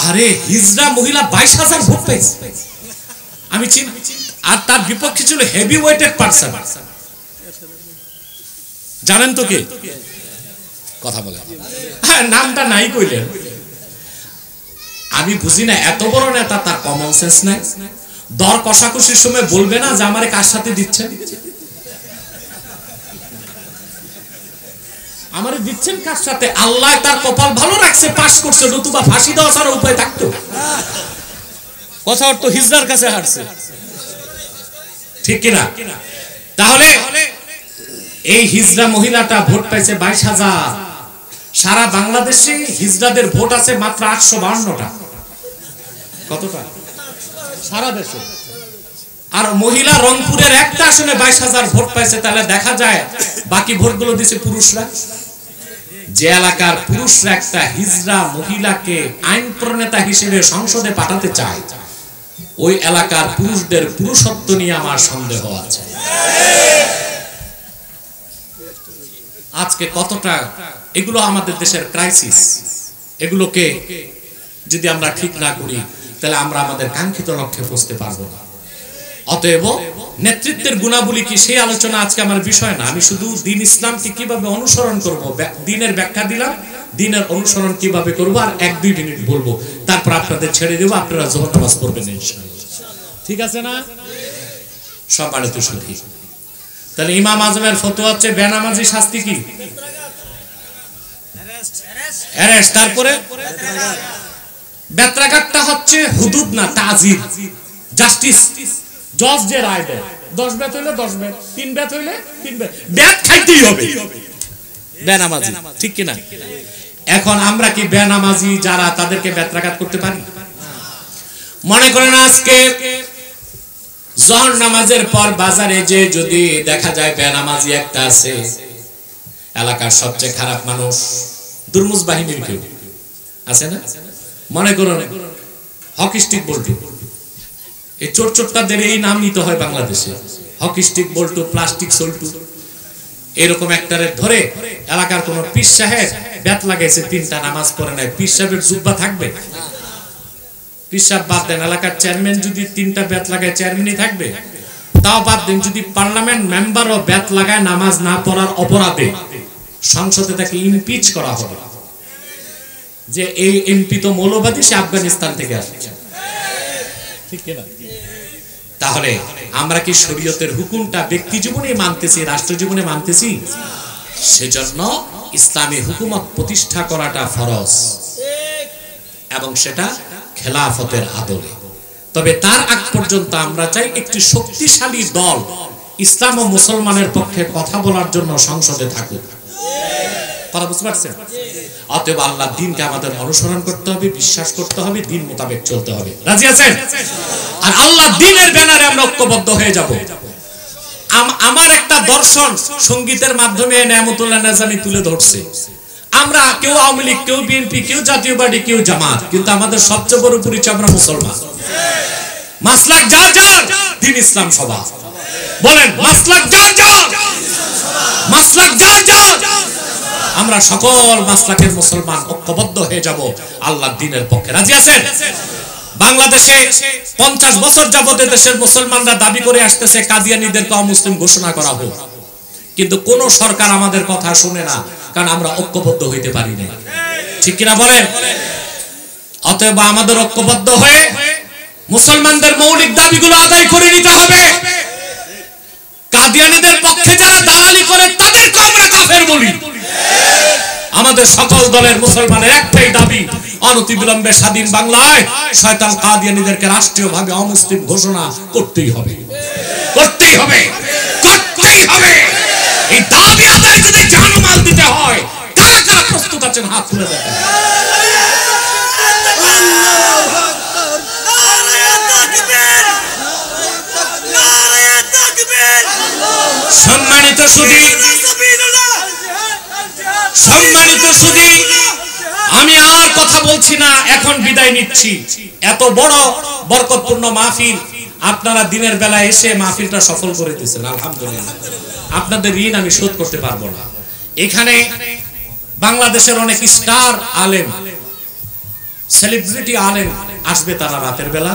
আরে হিজড়া মহিলা 22,000 ভোট পেয়েছে। আমি আর তার বিপক্ষে ছিল হেভি ওয়েটেড পারসন। জানেন তো কে? কথা বলে, হ্যাঁ, নামটা নাই কইলেন। আমি বুঝি না, এত বড় নেতা তার কমন সেন্স নাই। দর কষাকষির সময় বলবে না যে আমারে কার সাথে দিচ্ছে। আমারে দিচ্ছেন কার সাথে? আল্লাহ তার কপাল ভালো রাখছে, পাস করছে, নতুবা ফাঁসি দেওয়া ছাড়া উপায় থাকতো? কথা তো হিজড়ার কাছে হারছে, ঠিক কিনা? তাহলে এই হিজড়া মহিলাটা ভোট পাইছে 22,000। সারা বাংলাদেশে হিজড়াদের ভোট আছে মাত্র 852টা। কতটা সারা দেশে? আর মহিলা রংপুরের একটা আসনে 22,000 ভোট পাইছে। তাহলে দেখা যায় বাকি ভোটগুলো দিছে পুরুষরা। যে এলাকার পুরুষরা একটা হিজড়া মহিলাকে আইন প্রণেতা হিসেবে সংসদে পাঠাতে চায়, ওই এলাকার পুরুষদের পুরুষত্ব নিয়ে আমার সন্দেহ আছে। আজকে কতটা এগুলো আমাদের দেশের ক্রাইসিস। এগুলোকে যদি আমরা ঠিক না করি তাহলে আমরা আমাদের কাঙ্ক্ষিত লক্ষ্যে পৌঁছতে পারবো না। অতএব নেতৃত্বের গুণাবলী কি, সেই আলোচনা আজকে আমার বিষয় না। আমি শুধু দিন ইসলামকে কিভাবে অনুসরণ করব, দিনের ব্যাখ্যা দিলাম, দিনের অনুসরণ কিভাবে করব, আর 1-2 মিনিট বলবো, তারপর আপনাদের ছেড়ে দেবো, আপনারা যোহর নামাজ পড়বেন ইনশাআল্লাহ। ঠিক আছে না? সম্মানিত সুধী, তাহলে ইমাম আজমের ফতোয়া হচ্ছে বেনামাজি শাস্তি কি? অ্যারেস্ট। তারপরে বেত্রাঘাতটা হচ্ছে হুদুদ না, তাজির, জাস্টিস। জজ যে রায় দেয়, 10 বেত হইলে 10 বেত, 3 বেত হইলে 3 বেত, বেত খাইতেই হবে বেনামাজি, ঠিক কিনা? এখন আমরা কি বেনামাজি যারা তাদেরকে বেত্রাঘাত করতে পারি? মনে করেন আজকে জোহর নামাজের পর বাজারে যে যদি দেখা যায় বেনামাজি একটা আছে, এলাকার সবচেয়ে খারাপ মানুষ, দুর্মুজ বাহিনীর কেউ আছে না? মনে করুন হকি স্টিক বল্টু, এই চোরটাদের এই নাম নিতে হয় বাংলাদেশে, হকি স্টিক বল্টু, প্লাস্টিক সল্টু, এরকম একটারে ধরে এলাকার কোন পীর সাহেব বেত লাগাইছে, 3টা নামাজ পড়ে নাই, পীর সাহেবের জুব্বা থাকবে? পীর সাহেব বাদ দেন, এলাকার চেয়ারম্যান যদি 3টা বেত লাগায়, চেয়ারম্যানই থাকবে? তাও বাদ দেন, যদি পার্লামেন্ট মেম্বারও বেত লাগায় নামাজ না পড়ার অপরাধে, সংসদে তাকে ইমপিচ করা হবে যে এই এমপি তো মৌলবাদী, সে আফগানিস্তান থেকে আসছে, ঠিক কিনা? তাহলে আমরা কি শরীয়তের হুকুমটা ব্যক্তি জীবনে মানতেছি, রাষ্ট্র জীবনে মানতেছি? সেজন্য ইসলামী হুকুমত প্রতিষ্ঠা করাটা ফরজ, এবং সেটা খেলাফতের আদলে। তবে তার আগ পর্যন্ত আমরা চাই একটি শক্তিশালী দল ইসলাম ও মুসলমানের পক্ষে কথা বলার জন্য সংসদে থাকুক। কথা বুঝতে পারছেন? অতএব আল্লাহর দ্বীনকে আমাদের অনুসরণ করতে হবে, বিশ্বাস করতে হবে, দ্বীন মোতাবেক চলতে হবে। রাজি আছেন? আর আল্লাহর দ্বীনের ব্যানারে আমরা ঐক্যবদ্ধ হয়ে যাব। আমার একটা দর্শন সঙ্গীতের মাধ্যমে নেয়ামতুল্লাহ নাজামি তুলে ধরছে। আমরা কেউ আওয়ামী লীগ, কেউ বিএনপি, কেউ জাতীয় পার্টি, কেউ জামাত, কিন্তু আমাদের সবচেয়ে বড় পরিচয় আমরা মুসলমান। মাসলাক যার যার, দ্বীন ইসলাম সবার। বলেন মাসলাক যার যার, মাসলাক যার যার। আমরা সকল মাসলাকের মুসলমান ঐক্যবদ্ধ হয়ে যাব আল্লাহর দ্বীনের পক্ষে। রাজি আছেন? বাংলাদেশে 50 বছর যাবত দেশের মুসলমানরা দাবি করে আসতেছে কাদিয়ানীদেরকে অমুসলিম ঘোষণা করা হোক, কিন্তু কোন সরকার আমাদের কথা শুনে না, কারণ আমরা ঐক্যবদ্ধ হইতে পারি না, ঠিক কিনা বলেন? অতএব আমাদের ঐক্যবদ্ধ হয়ে মুসলমানদের মৌলিক দাবিগুলো আদায় করে নিতে হবে। কাদিয়ানীদের পক্ষে যারা দালালি করে তাদেরকে আমরা কাফের বলি। আমাদের সকল দলের মুসলমানের একটাই দাবি, অনতিবিলম্বে স্বাধীন বাংলায় শয়তান কাদিয়ানীদেরকে রাষ্ট্রীয়ভাবে অমুসলিম ঘোষণা করতেই হবে, করতেই হবে, করতেই হবে। এই দাবি আদায় যদি জানমাল দিতে হয়, কারা কারা প্রস্তুত আছেন হাত তুলে দেখেন। সম্মানিত সুধী, সম্মানিত সুধী, আমি আর কথা বলছি না, এখন বিদায় নিচ্ছি। এত বড় বরকতপূর্ণ মাহফিল, আপনারা দিনের বেলায় এসে মাহফিলটা সফল করে দিয়েছেন, আলহামদুলিল্লাহ। আপনাদের ঋণ আমি শোধ করতে পারবো না। এখানে বাংলাদেশের অনেক স্টার আলেম, সেলিব্রিটি আলেম আসবে, তারা রাতের বেলা,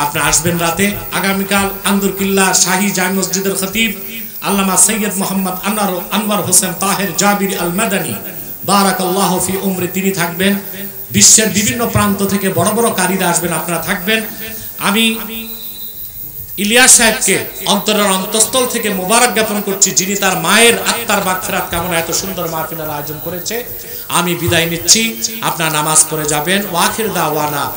আপনারা আসবেন রাতে। আগামীকাল আন্দরকিল্লা শাহী জামে মসজিদের খতিব আল্লামা সৈয়দ মোহাম্মদ আনোয়ার হোসেন তাহের জাবির আল মাদানী বারাকাল্লাহু ফি উমরি, তিনি থাকবেন। বিশ্বের বিভিন্ন প্রান্ত থেকে বড় বড় কারীরা আসবেন, আপনারা থাকবেন। আমি ইলিয়াস সাহেবকে অন্তরের অন্তঃস্থল থেকে মোবারক জ্ঞাপন করছি, যিনি তার মায়ের আত্মার মাগফিরাত কামনা এত সুন্দর মাহফিলের আয়োজন করেছে। আমি বিদায় নিচ্ছি, আপনারা নামাজ পড়ে যাবেন। ওয়া আখির দাওয়ানা